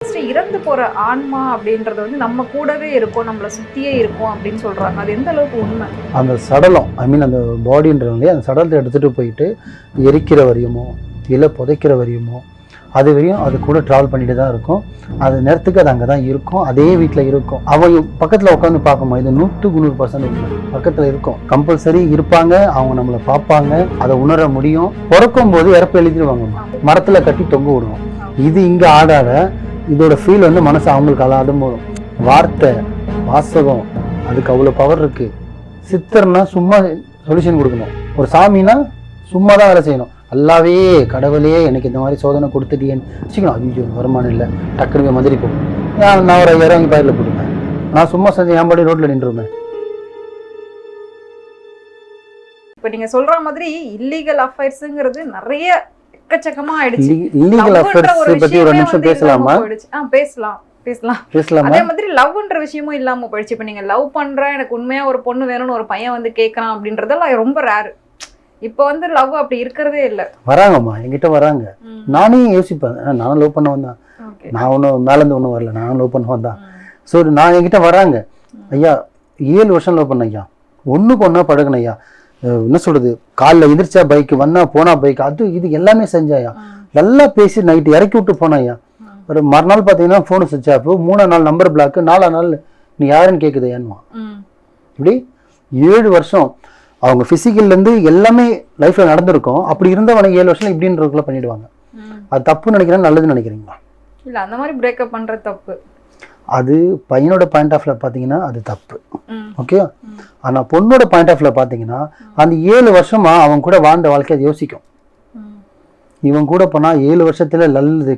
First இறந்து போற ஆன்மா அப்படின்றது வந்து நம்ம கூடவே இருக்கும், நம்மளை சுத்தியே இருக்கும் அப்படின்னு சொல்றாங்க. அது எந்த அளவுக்கு உண்மை? அந்த சடலம் அந்த பாடின்றவங்களே அந்த சடலத்தை எடுத்துகிட்டு போயிட்டு எரிக்கிற வரையுமோ இல்லை புதைக்கிற வரையுமோ அது வரையும் அது கூட ட்ராவல் பண்ணிட்டு தான் இருக்கும். அது நேரத்துக்கு அது அங்கே தான் இருக்கும், அதே வீட்டில் இருக்கும். அவங்க பக்கத்தில் உட்காந்து பார்க்கும்போது இது 100% பக்கத்தில் இருக்கும். கம்பல்சரி இருப்பாங்க, அவங்க நம்மளை பார்ப்பாங்க, அதை உணர முடியும். பிறக்கும் போது இறப்பு எழுதிடுவாங்கம்மா, மரத்தில் கட்டி தொங்க விடுவோம். இது இங்கே ஆடாட இதோட ஃபீல் வந்து மனசு அவங்களுக்கு அலாடும் போதும். வார்த்தை வாசகம் அதுக்கு அவ்வளோ பவர் இருக்குது. சித்தர்னா சும்மா சொல்யூஷன் கொடுக்கணும், ஒரு சாமினா சும்மா தான் வேலை செய்யணும். அல்லாவே கடவுளே எனக்கு இந்த மாதிரி சோதனை கொடுத்துட்டேன்னு வச்சுக்கணும். ஐயோ வருமானம் இல்லை, டக்குனு மந்திரி போகும். நான் ஒரு 5000 வாங்கி பயிரில் போட்டுப்பேன். நான் சும்மா செஞ்சு என் பாடி ரோட்டில் நின்றுவேன். இப்போ நீங்க சொல்ற மாதிரி இல்லீகல் அஃபேர்ஸ்ங்கிறது நிறைய எக்கச்சக்கமா ஆயிடுச்சு. இல்லீகல் அஃபேர்ஸ் பத்தி ஒரு நிமிஷம் பேசலாமா? பேசலாம். அதே மாதிரி லவ்ன்ற விஷயமும் இல்லாம போயிடுச்சு. இப்ப நீங்க லவ் பண்ற, எனக்கு உண்மையா ஒரு பொண்ணு வேணும்னு ஒரு பையன் வந்து கேட்கறான் அப்படின்றதெல்லாம் ரொம்ப ரேர். இப்போ வந்து லவ் அப்படி இருக்கிறதே இல்லை. வராங்கம்மா, என்கிட்ட வராங்க. நானே யோசிப்பேன், நானும் லவ் பண்ண வந்தேன், நான் ஒன்றும் மேலேருந்து ஒன்றும் வரல, நானும் லவ் பண்ண வந்தேன். ஸோ நான் என்கிட்ட வராங்க, ஐயா 7 வருஷம் லவ் பண்ண ஐயா, ஒன்றுக்கு ஒன்றா பழகின ஐயா, என்ன சொல்றது, காலில் எதிர்ச்சா பைக்கு வந்தா போனா பைக், அது இது எல்லாமே செஞ்சாயா, நல்லா பேசி நைட்டு இறக்கி விட்டு போனாயா. ஒரு மறுநாள் பார்த்தீங்கன்னா ஃபோனு சுவிட்ச் ஆஃப், 3ஆம் நாள் நம்பர் பிளாக்கு, 4ஆம் நாள் நீ யாருன்னு கேட்குது ஏன்னுவான். இப்படி 7 வருஷம் அவங்க ஃபிசிக்கல்லேருந்து எல்லாமே லைஃப்பில் நடந்திருக்கும். அப்படி இருந்தவனை 7 வருஷம் இப்படின்றதுக்குள்ள பண்ணிடுவாங்க. அது தப்புன்னு நினைக்கிறேன், நல்லதுன்னு நினைக்கிறீங்களா? இல்லை, அந்த மாதிரி பிரேக்கப் பண்ணுறது தப்பு. அது பையனோட பாயிண்ட் ஆஃப்ல பார்த்தீங்கன்னா அது தப்பு, ஓகே. ஆனால் பொண்ணோட பாயிண்ட் ஆஃப்ல பார்த்தீங்கன்னா அந்த 7 வருஷமா அவன் கூட வாழ்ந்த வாழ்க்கை அது யோசிக்கும். இவன் கூட போனால் 7 வருஷத்துல நல்லது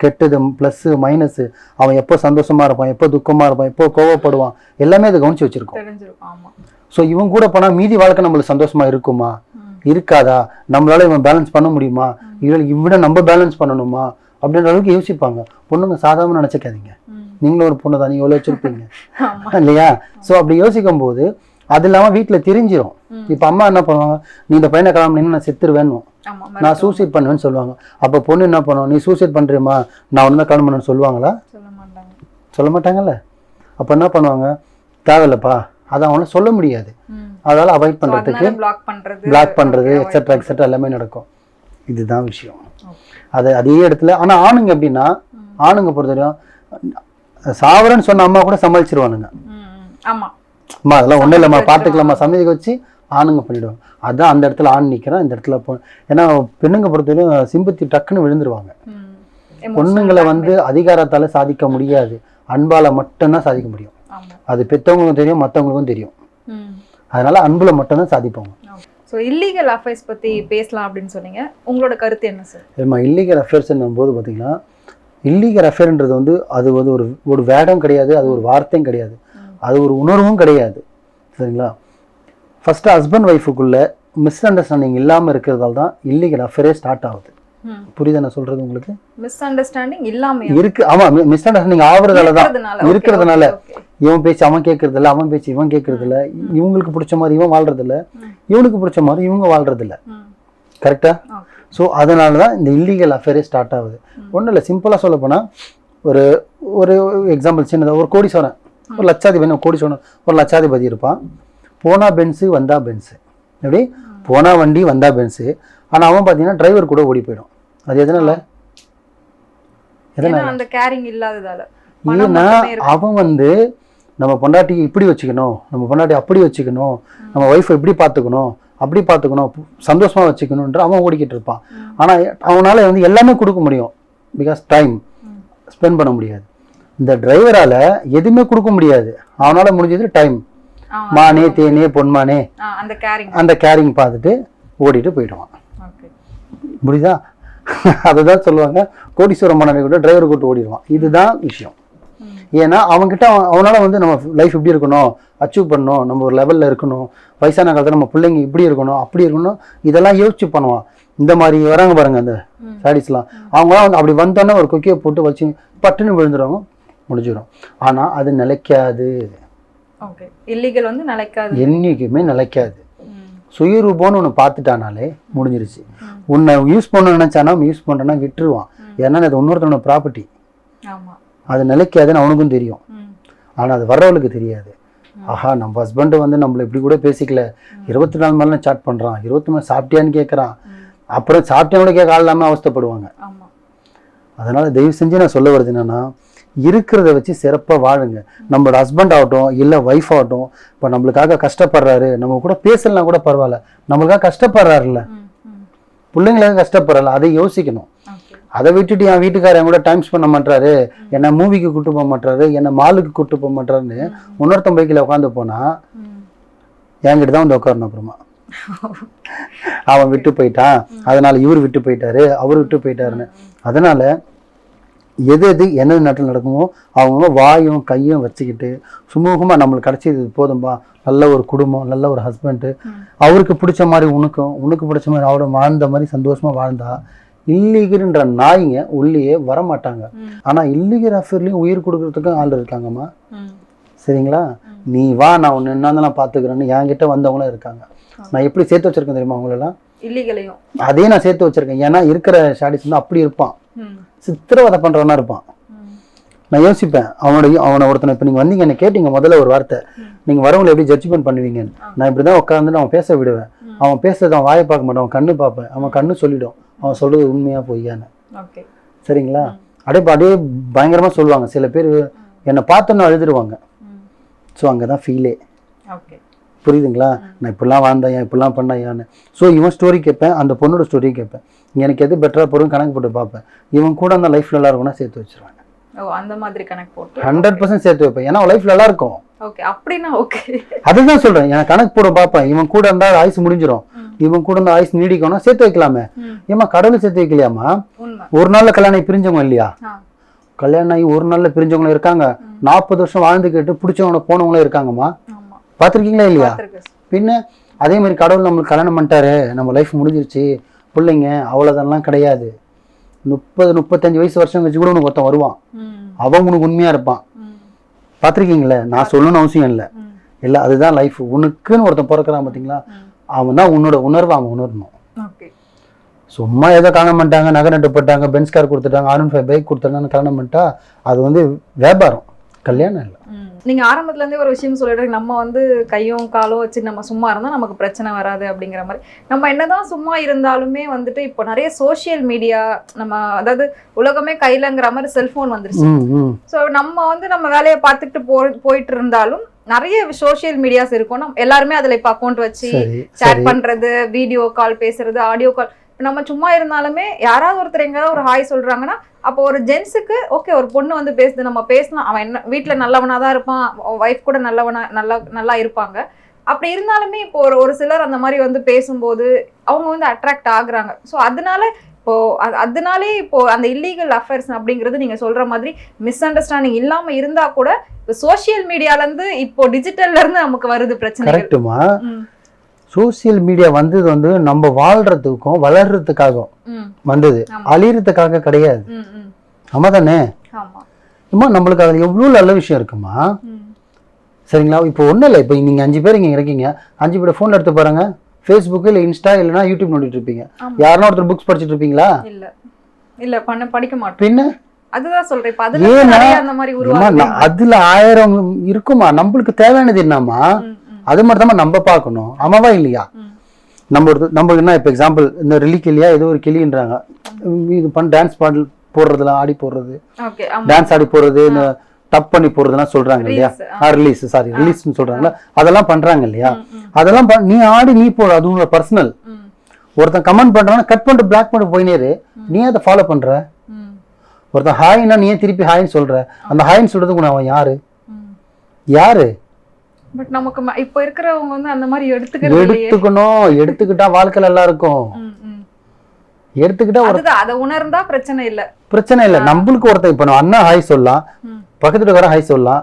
கெட்டது ப்ளஸ் மைனஸ், அவன் எப்போ சந்தோஷமா இருப்பான், எப்போ துக்கமா இருப்பான், எப்போ கோவப்படுவான், எல்லாமே அதை கவனிச்சு வச்சிருக்கோம். ஸோ இவன் கூட போனால் மீதி வாழ்க்கை நம்மளுக்கு சந்தோஷமா இருக்குமா இருக்காதா, நம்மளால இவன் பேலன்ஸ் பண்ண முடியுமா, இவனை நம்ம பேலன்ஸ் பண்ணணுமா அப்படின்ற அளவுக்கு யோசிப்பாங்க. பொண்ணுங்க சாதாரண நினைச்சுக்காதீங்க, நீங்களும் ஒரு பொண்ணு தான், நீங்க எவ்வளோ வச்சிருப்பீங்க இல்லையா? ஸோ அப்படி யோசிக்கும் போது அது இல்லாமல் வீட்டில் தெரிஞ்சிடும். இப்போ அம்மா என்ன பண்ணுவாங்க, நீ இந்த பையனை கிளம்பினீங்கன்னா நான் செத்துருவேன்னு, நான் சூசைட் பண்ணுவேன்னு சொல்லுவாங்க. அப்போ பொண்ணு என்ன பண்ணுவோம், நீ சூசைட் பண்ணுறியம்மா நான் ஒன்று தான் கிளம்பணும்னு சொல்லுவாங்களா? சொல்ல மாட்டாங்கல்ல. அப்போ என்ன பண்ணுவாங்க, தேவையில்லப்பா, அதை அவனை சொல்ல முடியாது, அதனால அவாய்ட் பண்ணுறதுக்கு பிளாக் பண்ணுறது எக்ஸெட்ரா எக்ஸெட்ரா எல்லாமே நடக்கும். இதுதான் விஷயம். அதே இடத்துல. ஆனால் ஆணுங்க எப்படின்னா, ஆணுங்க பொறுத்தவரையும் சாவரன்னு சொன்ன அம்மா கூட சமாளிச்சிருவானுங்க. அம்மா அதெல்லாம் ஒன்றும் இல்லைம்மா பார்த்துக்கலாமா சமையலுக்கு வச்சு ஆணுங்க பண்ணிடுவாங்க. அதான் அந்த இடத்துல ஆண் நிற்கிறான், இந்த இடத்துல ஏன்னா பெண்ணுங்க பொறுத்தவரையும் சிம்பத்தி டக்குன்னு விழுந்துருவாங்க. பொண்ணுங்களை வந்து அதிகாரத்தால சாதிக்க முடியாது, அன்பால மட்டும்தான் சாதிக்க முடியும். அது பெற்றவங்களுக்கும் தெரியும், மற்றவங்களுக்கும் தெரியும். அதனால அன்புல மட்டும்தான் சாதிப்பாங்க. ஸோ இல்லீகல் அஃபேர்ஸ் பற்றி பேசலாம் அப்படின்னு சொன்னீங்க, உங்களோட கருத்து என்ன சார்? ஏமா இல்லீகல் அஃபேர்ஸ் போது பார்த்தீங்கன்னா, இல்லீகல் அஃபேர்ன்றது வந்து அது வந்து ஒரு வேடம் கிடையாது, அது ஒரு வார்த்தையும் கிடையாது, அது ஒரு உணர்வும் கிடையாது, சரிங்களா? ஃபர்ஸ்ட் ஹஸ்பண்ட் ஒய்ஃபுக்குள்ள மிஸ் அண்டர்ஸ்டாண்டிங் இல்லாமல் இருக்கிறதால தான் இல்லீகல் அஃபேரே ஸ்டார்ட் ஆகுது. புரியுதா நான் சொல்றது உங்களுக்கு? மிஸ் அண்டர்ஸ்டாண்டிங் இல்லாம இருக்கு. ஆமா, மிஸ் அண்டர்ஸ்டாண்டிங் ஆகுறதால தான், இருக்கிறதுனால இவன் பேச்சு அவன் கேட்கறது இல்லை, அவன் பேச்சு இவன் கேட்கறது இல்லை, இவங்களுக்கு பிடிச்ச மாதிரி இவன் வாழ்றது இல்லை, இவனுக்கு பிடிச்ச மாதிரி இவங்க வாழ்றது இல்லை, கரெக்டா? ஸோ அதனால தான் இந்த இல்லீகல் அஃபேரே ஸ்டார்ட் ஆகுது. ஒன்றும் இல்லை, சிம்பிளாக சொல்ல போனால் ஒரு ஒரு எக்ஸாம்பிள் சின்னதாக, ஒரு கோடீஸ்வரன், ஒரு லட்சாதிபதி, கோடீஸ்வரன் ஒரு லட்சாதிபதி இருப்பான். போனா பென்ஸு வந்தா பென்ஸு, எப்படி போனா வண்டி வந்தா பென்ஸு. ஆனால் அவன் பார்த்தீங்கன்னா டிரைவர் கூட ஓடி போயிடும். அது எதனால? அந்த கேரிங் இல்லாததால. ஏன்னா அவன் வந்து நம்ம பொண்டாட்டிக்கு இப்படி வச்சுக்கணும், நம்ம பொண்டாட்டி அப்படி வச்சுக்கணும், நம்ம ஒய்ஃபை இப்படி பார்த்துக்கணும், அப்படி பார்த்துக்கணும், சந்தோஷமா வச்சுக்கணுன்ற அவன் ஓடிக்கிட்டு இருப்பான். ஆனால் அவனால வந்து எல்லாமே கொடுக்க முடியும், பிகாஸ் டைம் ஸ்பெண்ட் பண்ண முடியாது. இந்த டிரைவரால எதுவுமே கொடுக்க முடியாது, அவனால முடிஞ்சது டைம். மானே தேனே பொன்மானே அந்த கேரிங் பார்த்துட்டு ஓடிட்டு போயிடுவான். புரியுதா? அதுதான் சொல்லுவாங்க, கோடீஸ்வர மனைவி கூட டிரைவர் கூட்டு ஓடிடுவான். இதுதான் விஷயம். ஏன்னா அவன்கிட்ட அவனால வந்து நம்ம லைஃப் இப்படி இருக்கணும், அச்சீவ் பண்ணணும், நம்ம ஒரு லெவலில் இருக்கணும், வயசான காலத்தில் நம்ம பிள்ளைங்க இப்படி இருக்கணும் அப்படி இருக்கணும், இதெல்லாம் யோசிச்சு பண்ணுவான். இந்த மாதிரி வராங்க பாருங்க அந்த சாரீஸ்லாம், அவங்களாம் வந்து அப்படி வந்தோன்னே ஒரு கொக்கியை போட்டு வச்சு பட்டுன்னு விழுந்துருவாங்க, முடிஞ்சிடும். ஆனால் அது நிலைக்காது, இல்லீகல் வந்து நிலைக்காது, என்னைக்குமே நிலைக்காது. சுயரூபம்னு ஒன்று பார்த்துட்டானாலே முடிஞ்சிருச்சு. உன்னை யூஸ் பண்ண நினைச்சானா யூஸ் பண்ணுறேன்னா விட்டுருவான். ஏன்னா அது இன்னொருத்தனோட ப்ராப்பர்ட்டி. அது நிலைக்காதுன்னு அவனுக்கும் தெரியும். ஆனால் அது வர்றவளுக்கு தெரியாது. ஆஹா, நம்ம ஹஸ்பண்டு வந்து நம்மளை இப்படி கூட பேசிக்கல, 24 மணி நேரம் சாட் பண்ணுறான், 20 மணி சாப்பிட்டியான்னு கேட்குறான், அப்புறம் சாப்பிட்டியானோட கேட்க ஆள் இல்லாமல் அவஸ்தைப்படுவாங்க. அதனால தயவு செஞ்சு நான் சொல்ல வருது என்னன்னா, இருக்கிறத வச்சு சிறப்பாக வாழுங்க. நம்மளோட ஹஸ்பண்ட் ஆகட்டும் இல்லை ஒய்ஃப் ஆகட்டும், இப்போ நம்மளுக்காக கஷ்டப்படுறாரு, நம்ம கூட பேசலாம் கூட பரவாயில்ல, நம்மளுக்காக கஷ்டப்படுறாருல்ல, பிள்ளைங்களுக்காக கஷ்டப்படுறாரு, அதை யோசிக்கணும். அதை விட்டுட்டு என் வீட்டுக்காரன் கூட டைம் ஸ்பெண்ட் பண்ண மாட்டாரு, என்னை மூவிக்கு கூட்டு போக மாட்டாரு, என்னை மாலுக்கு கூட்டு போக மாட்டாருன்னு இன்னொருத்தன் பைக்கில் உட்காந்து போனா என்கிட்ட தான் வந்து உட்காரணும். அப்புறமா அவன் விட்டு போயிட்டான், அதனால இவர் விட்டு போயிட்டாரு, அவர் விட்டு போயிட்டாருன்னு. அதனால எது எது என்னது நாட்டில் நடக்குமோ அவங்க வாயும் கையும் வச்சுக்கிட்டு சுமூகமாக நம்மளுக்கு கிடைச்சது போதும்பா, நல்ல ஒரு குடும்பம், நல்ல ஒரு ஹஸ்பண்டு, அவருக்கு பிடிச்ச மாதிரி உனக்கு பிடிச்ச மாதிரி அவரோட வாழ்ந்த மாதிரி சந்தோஷமாக வாழ்ந்தா இல்லீகர்ன்ற நாய்ங்க உள்ளேயே வரமாட்டாங்க. ஆனால் இல்லீகர் அஃபேர்லேயும் உயிர் கொடுக்கறதுக்கும் ஆள் இருக்காங்கம்மா. சரிங்களா? நீ வா, நான் ஒன்று என்னதான் பார்த்துக்கிறேன்னு என்கிட்ட வந்தவங்களும் இருக்காங்க. நான் எப்படி சேர்த்து வச்சிருக்கேன் தெரியுமா அவங்களெல்லாம்? இல்லீகலையும் அதே நான் சேர்த்து வச்சிருக்கேன். ஏன்னா இருக்கிற ஷாடிஸ் வந்து அப்படி இருப்பான், சித்திரவதை பண்றவனா இருப்பான். நான் யோசிப்பேன், அவனை ஒருத்தனை இப்போ நீங்கள் வந்தீங்க என்ன கேட்டீங்க முதல்ல ஒரு வார்த்தை, நீங்கள் வரவங்களை எப்படி ஜட்ஜ்மெண்ட் பண்ணுவீங்கன்னு. நான் இப்படி தான் உட்காந்துட்டு அவன் பேச விடுவேன். அவன் பேசுறது அவன் வாயை பார்க்க மாட்டான், அவன் கண்ணு பார்ப்பேன், அவன் கண்ணு சொல்லிடும் அவன் சொல்றது உண்மையா பொய்யான்னு. சரிங்களா? அப்படியே பயங்கரமா சொல்லுவாங்க. சில பேர் என்னை பார்த்தோன்னு அழுதுருவாங்க. ஸோ அங்கதான் ஃபீலே. புரியுதுங்களா? நான் இப்படிலாம் வாழ்ந்தேன், இப்படிலாம் பண்ணேன்னு. ஸோ இவன் ஸ்டோரி கேட்பேன், அந்த பொண்ணோட ஸ்டோரி கேட்பேன், எனக்கு எது பெட்டரா போகிறோம் கணக்கு போட்டு பார்ப்பேன். இவன் கூட அந்த லைஃப் நல்லா இருக்கும்னா சேர்த்து வச்சிருவாங்க. அந்த மாதிரி கணக்கு போட்டு 100% சேர்த்து வைப்பேன். ஏன்னா லைஃப் நல்லா இருக்கும். அதுதான் சொல்றேன், எனக்கு கணக்கு போட பார்ப்பேன். இவன் கூட இருந்தா ஆயுசு முடிஞ்சிடும், இவன் கூட இருந்தா ஆயுசு நீடிக்கணும், சேர்த்து வைக்கலாமே. ஏமா கடவுள் சேர்த்து வைக்கலையாமா? ஒரு நாள்ல கல்யாணம் பிரிஞ்சவங்க இல்லையா? கல்யாணம் ஆகி ஒரு நாள்ல பிரிஞ்சவங்களும் இருக்காங்க, 40 வருஷம் வாழ்ந்து கேட்டு பிடிச்சவங்க போனவங்களும் இருக்காங்கம்மா. பார்த்துருக்கீங்களா இல்லையா? பின்ன அதே மாதிரி கடவுள் நம்மளுக்கு கல்யாணம் பண்ணிட்டாரு, நம்ம லைஃப் முடிஞ்சிருச்சு, பிள்ளைங்க அவ்வளோதெல்லாம் கிடையாது. 30-35 வயசு வருஷம் கழிச்சு கூட உனக்கு ஒருத்தன் வருவான், அவன் உனக்கு உண்மையா இருப்பான். பார்த்துருக்கீங்களே? நான் சொல்லணும்னு அவசியம் இல்லை. இல்லை, அதுதான் லைஃப். உனக்குன்னு ஒருத்தன் பிறக்கிறான் பார்த்தீங்களா, அவன் தான் உன்னோட உணர்வை அவன் உணரணும். சும்மா ஏதோ கல்யாணம் பண்ணிட்டாங்க, நகை நட்டு போட்டாங்க, பென்ஸ் கார் கொடுத்துட்டாங்க, R15 பைக் கொடுத்தாங்கன்னு கல்யாணம் பண்ணிட்டா அது வந்து வியாபாரம், கல்யாணம் இல்லை. நீங்க ஆரம்பத்துல இருந்தே ஒரு விஷயம் சொல்லிட்டு, நம்ம வந்து கையும் காலும் வச்சு நம்ம சும்மா இருந்தா நமக்கு பிரச்சனை வராது அப்படிங்கிற மாதிரி. நம்ம என்னதான் சும்மா இருந்தாலுமே வந்துட்டு இப்போ நிறைய சோசியல் மீடியா, நம்ம அதாவது உலகமே கையிலங்கிற மாதிரி செல்போன் வந்துருச்சு. ஸோ நம்ம வந்து நம்ம வேலையை பார்த்துட்டு போயிட்டு இருந்தாலும் நிறைய சோசியல் மீடியாஸ் இருக்கும். நம்ம எல்லாருமே அதுல இப்போ அக்கௌண்ட் வச்சு சேட் பண்றது, வீடியோ கால் பேசுறது, ஆடியோ கால். நம்ம சும்மா இருந்தாலுமே யாராவது ஒருத்தர் எங்கேயாவது ஒரு ஹாய் சொல்றாங்கன்னா, அப்போ ஒரு ஜென்ஸுக்கு ஓகே, ஒரு பொண்ணு வந்து பேசுது, நம்ம பேசலாம், அவன் என்ன வீட்டுல நல்லவனா தான் இருப்பான், ஒய்ஃப் கூட நல்லா இருப்பாங்க. அப்படி இருந்தாலுமே இப்போ ஒரு சிலர் அந்த மாதிரி வந்து பேசும்போது அவங்க வந்து அட்ராக்ட் ஆகுறாங்க. ஸோ அதனாலே இப்போ அந்த இல்லீகல் அஃபேர்ஸ் அப்படிங்கிறது நீங்க சொல்ற மாதிரி மிஸ் அண்டர்ஸ்டாண்டிங் இல்லாம இருந்தா கூட சோசியல் மீடியால இருந்து இப்போ டிஜிட்டல்ல இருந்து நமக்கு வருது பிரச்சனை. சோசியல் மீடியா வந்தது வந்து நம்ம வாழ்றதுக்கும் வளர்றதுக்காகவும் வந்தது, அழியறதுக்காக கிடையாது. ஆமா தானே? அம்மா, நம்மளுக்கு அதுல எவ்வளவு நல்ல விஷயம் இருக்குமா. சரிங்களா? இப்போ ஒன்றும் இல்லை, இப்போ நீங்கள் 5 பேர் இங்கே இருக்கீங்க, 5 பேர் ஃபோன் எடுத்து பாருங்க, ஃபேஸ்புக் இல்லை இன்ஸ்டா இல்லைனா யூடியூப் நோண்டிட்டு இருப்பீங்க. யாருன்னா ஒருத்தர் புக்ஸ் படிச்சுட்டு இருப்பீங்களா? இல்ல படிக்க மாட்டோம். பின்ன அதுதான் சொல்றேன், அதுல 1000 இருக்குமா. நம்மளுக்கு தேவையானது என்னமா, அது மட்டும் தான் நம்ம பார்க்கணும். ஆமாவா இல்லையா? நம்ம என்ன இப்போ எக்ஸாம்பிள், இந்த ரிலி கிளியா ஏதோ ஒரு கிளின்றாங்க, இது டான்ஸ் பாடல் போடுறதுலாம், ஆடி போடுறது, டான்ஸ் ஆடி போடுறது, இந்த டப் பண்ணி போடுறதுலாம் சொல்றாங்க இல்லையா? ரிலீஸ்ன்னு சொல்றாங்களா, அதெல்லாம் பண்றாங்க இல்லையா? அதெல்லாம் நீ ஆடி நீ போடு, அது உங்களோட பர்சனல். ஒருத்தன் கமெண்ட் பண்றான்னா கட் பண்ணிட்டு பிளாக் பண்ணிட்டு போயினேரு, நீ அதை ஃபாலோ பண்ற. ஒருத்தன் ஹாய்னா நீ திருப்பி ஹாய்ன்னு சொல்ற, அந்த ஹாய்ன்னு சொல்றதுக்கு அவன் யாரு? பட் நமக்கு இப்போ இருக்கிறவங்க வந்து அந்த மாதிரி எடுத்துக்கிட்டா வாழ்க்கை நல்லா இருக்கும். எடுத்துக்கிட்டா அதை உணர்ந்தா பிரச்சனை இல்ல. நம்மளுக்கு ஒருத்தன் இப்ப அண்ணா ஹாய் சொல்லலாம், பக்கத்துல வர ஹாய் சொல்லலாம்,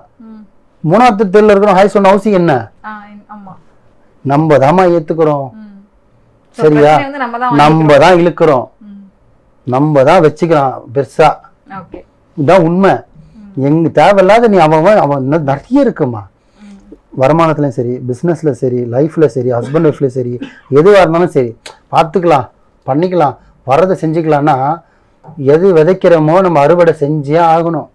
3வது தெருல இருக்கிறோம் ஹாய் சொன்ன அவசியம் என்ன? நம்ம தாமா ஏத்துக்கிறோம். சரியா? நம்ம தான் இழுக்கிறோம், நம்ம தான் வச்சுக்கிறோம் பெருசா. இதான் உண்மை. எங்க தேவையில்லாத நீ அவன் நிறைய இருக்குமா, வருமானத்துலையும் சரி, பிஸ்னஸ்ல சரி, லைஃப்ல சரி, ஹஸ்பண்ட் ஒய்ஃப்ல சரி, எதுவாக இருந்தாலும் சரி, பார்த்துக்கலாம், பண்ணிக்கலாம், வர்றதை செஞ்சுக்கலாம்னா எது விதைக்கிறோமோ நம்ம அறுவடை செஞ்சே ஆகணும்.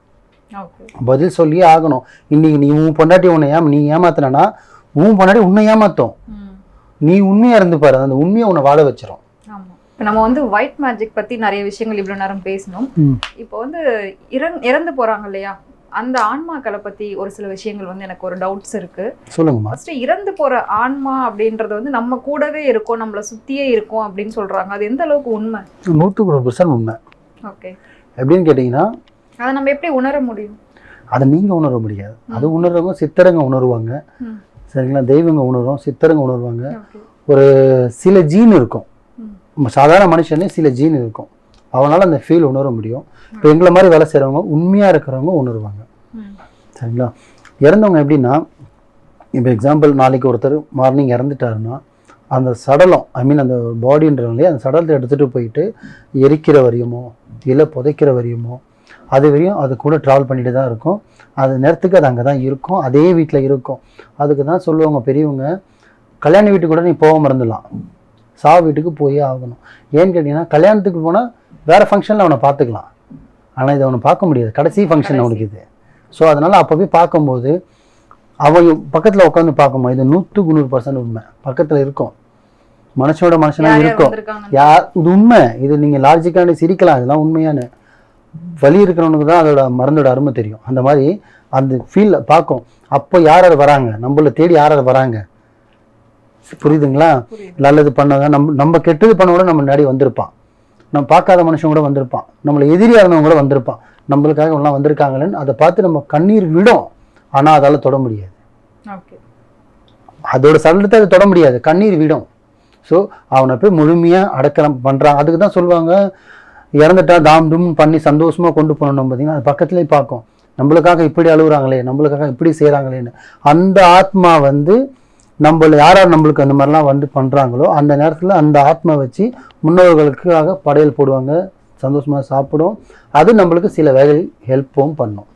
ஓகே. பதில் சொல்லியே ஆகணும். இன்னைக்கு நீ உன் பொண்டாட்டி உன்னை நீ ஏமாத்தினா உன் பொண்டாட்டி உன்னை ஏமாத்தும். நீ உண்மையா இருந்து பாரு, அந்த உண்மையை உன்னை வாழ வச்சிரும். இப்போ நம்ம வந்து ஒயிட் மேஜிக் பத்தி நிறைய விஷயங்கள் இவ்வளவு நேரம் பேசணும். இப்போ வந்து இறந்து போறாங்க இல்லையா, அந்த ஆன்மாக்களை பத்தி ஒரு சில விஷயங்கள் வந்து எனக்கு ஒரு டவுட்ஸ் இருக்கு. சொல்லுங்கம்மா. ஃபர்ஸ்ட் இறந்து போற ஆன்மா அப்படின்றது வந்து நம்ம கூடவே இருக்கும், நம்மளை சுத்தியே இருக்கும் அப்படின்னு சொல்றாங்க. அது எந்த அளவுக்கு உண்மை? 100% உண்மை. ஓகே. எப்படின்னு கேட்டீங்கன்னா, அதை நம்ம எப்படி உணர முடியும்? அதை நீங்க உணர முடியாது. அது உணர்றவங்க சித்தரங்க உணர்வாங்க, சரிங்களா? தெய்வங்க உணரும், சித்தரங்க உணர்வாங்க. ஒரு சில ஜீன் இருக்கும், சாதாரண மனுஷனே சில ஜீன் இருக்கும், அவனால அந்த ஃபீல் உணர முடியும். இப்போ எங்களை மாதிரி வேலை செய்கிறவங்க உண்மையாக இருக்கிறவங்க உணருவாங்க, சரிங்களா? இறந்தவங்க எப்படின்னா, இப்போ எக்ஸாம்பிள் நாளைக்கு ஒருத்தர் மார்னிங் இறந்துட்டாருன்னா அந்த சடலம், ஐ மீன் அந்த பாடின்றவங்களே அந்த சடலத்தை எடுத்துகிட்டு போயிட்டு எரிக்கிற வரையுமோ இல்லை புதைக்கிற வரையுமோ அது வரையும் அது கூட ட்ராவல் பண்ணிட்டு தான் இருக்கும். அது நேரத்துக்கு அது அங்கே தான் இருக்கும், அதே வீட்டில் இருக்கும். அதுக்கு தான் சொல்லுவாங்க பெரியவங்க, கல்யாண வீட்டுக்கு கூட நீ போக மறந்துடலாம், சாவு வீட்டுக்கு போயே ஆகணும். ஏன்னு கேட்டிங்கன்னா, கல்யாணத்துக்கு போனால் வேறு ஃபங்க்ஷனில் அவனை பார்த்துக்கலாம், ஆனால் இதை அவனை பார்க்க முடியாது, கடைசி ஃபங்க்ஷன் அவனுக்கு இது. ஸோ அதனால் அப்போ போய் பார்க்கும்போது அவன் பக்கத்தில் உட்காந்து பார்க்கும்போது இது 100% உண்மை. பக்கத்தில் இருக்கும், மனுஷனோட மனுஷனாக இருக்கும். இது உண்மை, இது நீங்கள் லாஜிக்கான சிரிக்கலாம், இதெல்லாம் உண்மையான வலி இருக்கிறவனுக்கு தான் அதோட மருந்தோட அருமை தெரியும். அந்த மாதிரி அந்த ஃபீல் பார்க்கும். அப்போ யார் யார் வராங்க, நம்மளை தேடி யார் யார் வராங்க, புரியுதுங்களா? நல்லது பண்ணாங்க, நம்ம கெட்டது பண்ண கூட நம்ம முன்னாடி வந்திருப்பான், நம்ம பார்க்காத மனுஷன் கூட வந்திருப்பான், நம்மளை எதிரியாக இருந்தவங்க கூட வந்திருப்பான், நம்மளுக்காக எல்லாம் வந்திருக்காங்களேன்னு அதை பார்த்து நம்ம கண்ணீர் விடும். ஆனால் அதால் தொட முடியாது, அதோட சடலத்தை அதை தொட முடியாது, கண்ணீர் விடும். ஸோ அவனை போய் முழுமையாக அடக்கம் பண்ணுறாங்க. அதுக்கு தான் சொல்லுவாங்க, இறந்துட்டா தாம் டும் பண்ணி சந்தோஷமாக கொண்டு போகணும். பார்த்தீங்கன்னா அது பக்கத்துலேயே பார்க்கும், நம்மளுக்காக இப்படி அழுகுறாங்களே, நம்மளுக்காக இப்படி செய்கிறாங்களேன்னு. அந்த ஆத்மா வந்து நம்மள யார் யார் நம்மளுக்கு அந்த மாதிரிலாம் வந்து பண்ணுறாங்களோ அந்த நேரத்தில் அந்த ஆத்மா வச்சு முன்னோர்களுக்காக படையல் போடுவாங்க, சந்தோஷமாக சாப்பிடும். அது நம்மளுக்கு சில வேலை ஹெல்ப்பும் பண்ணும்.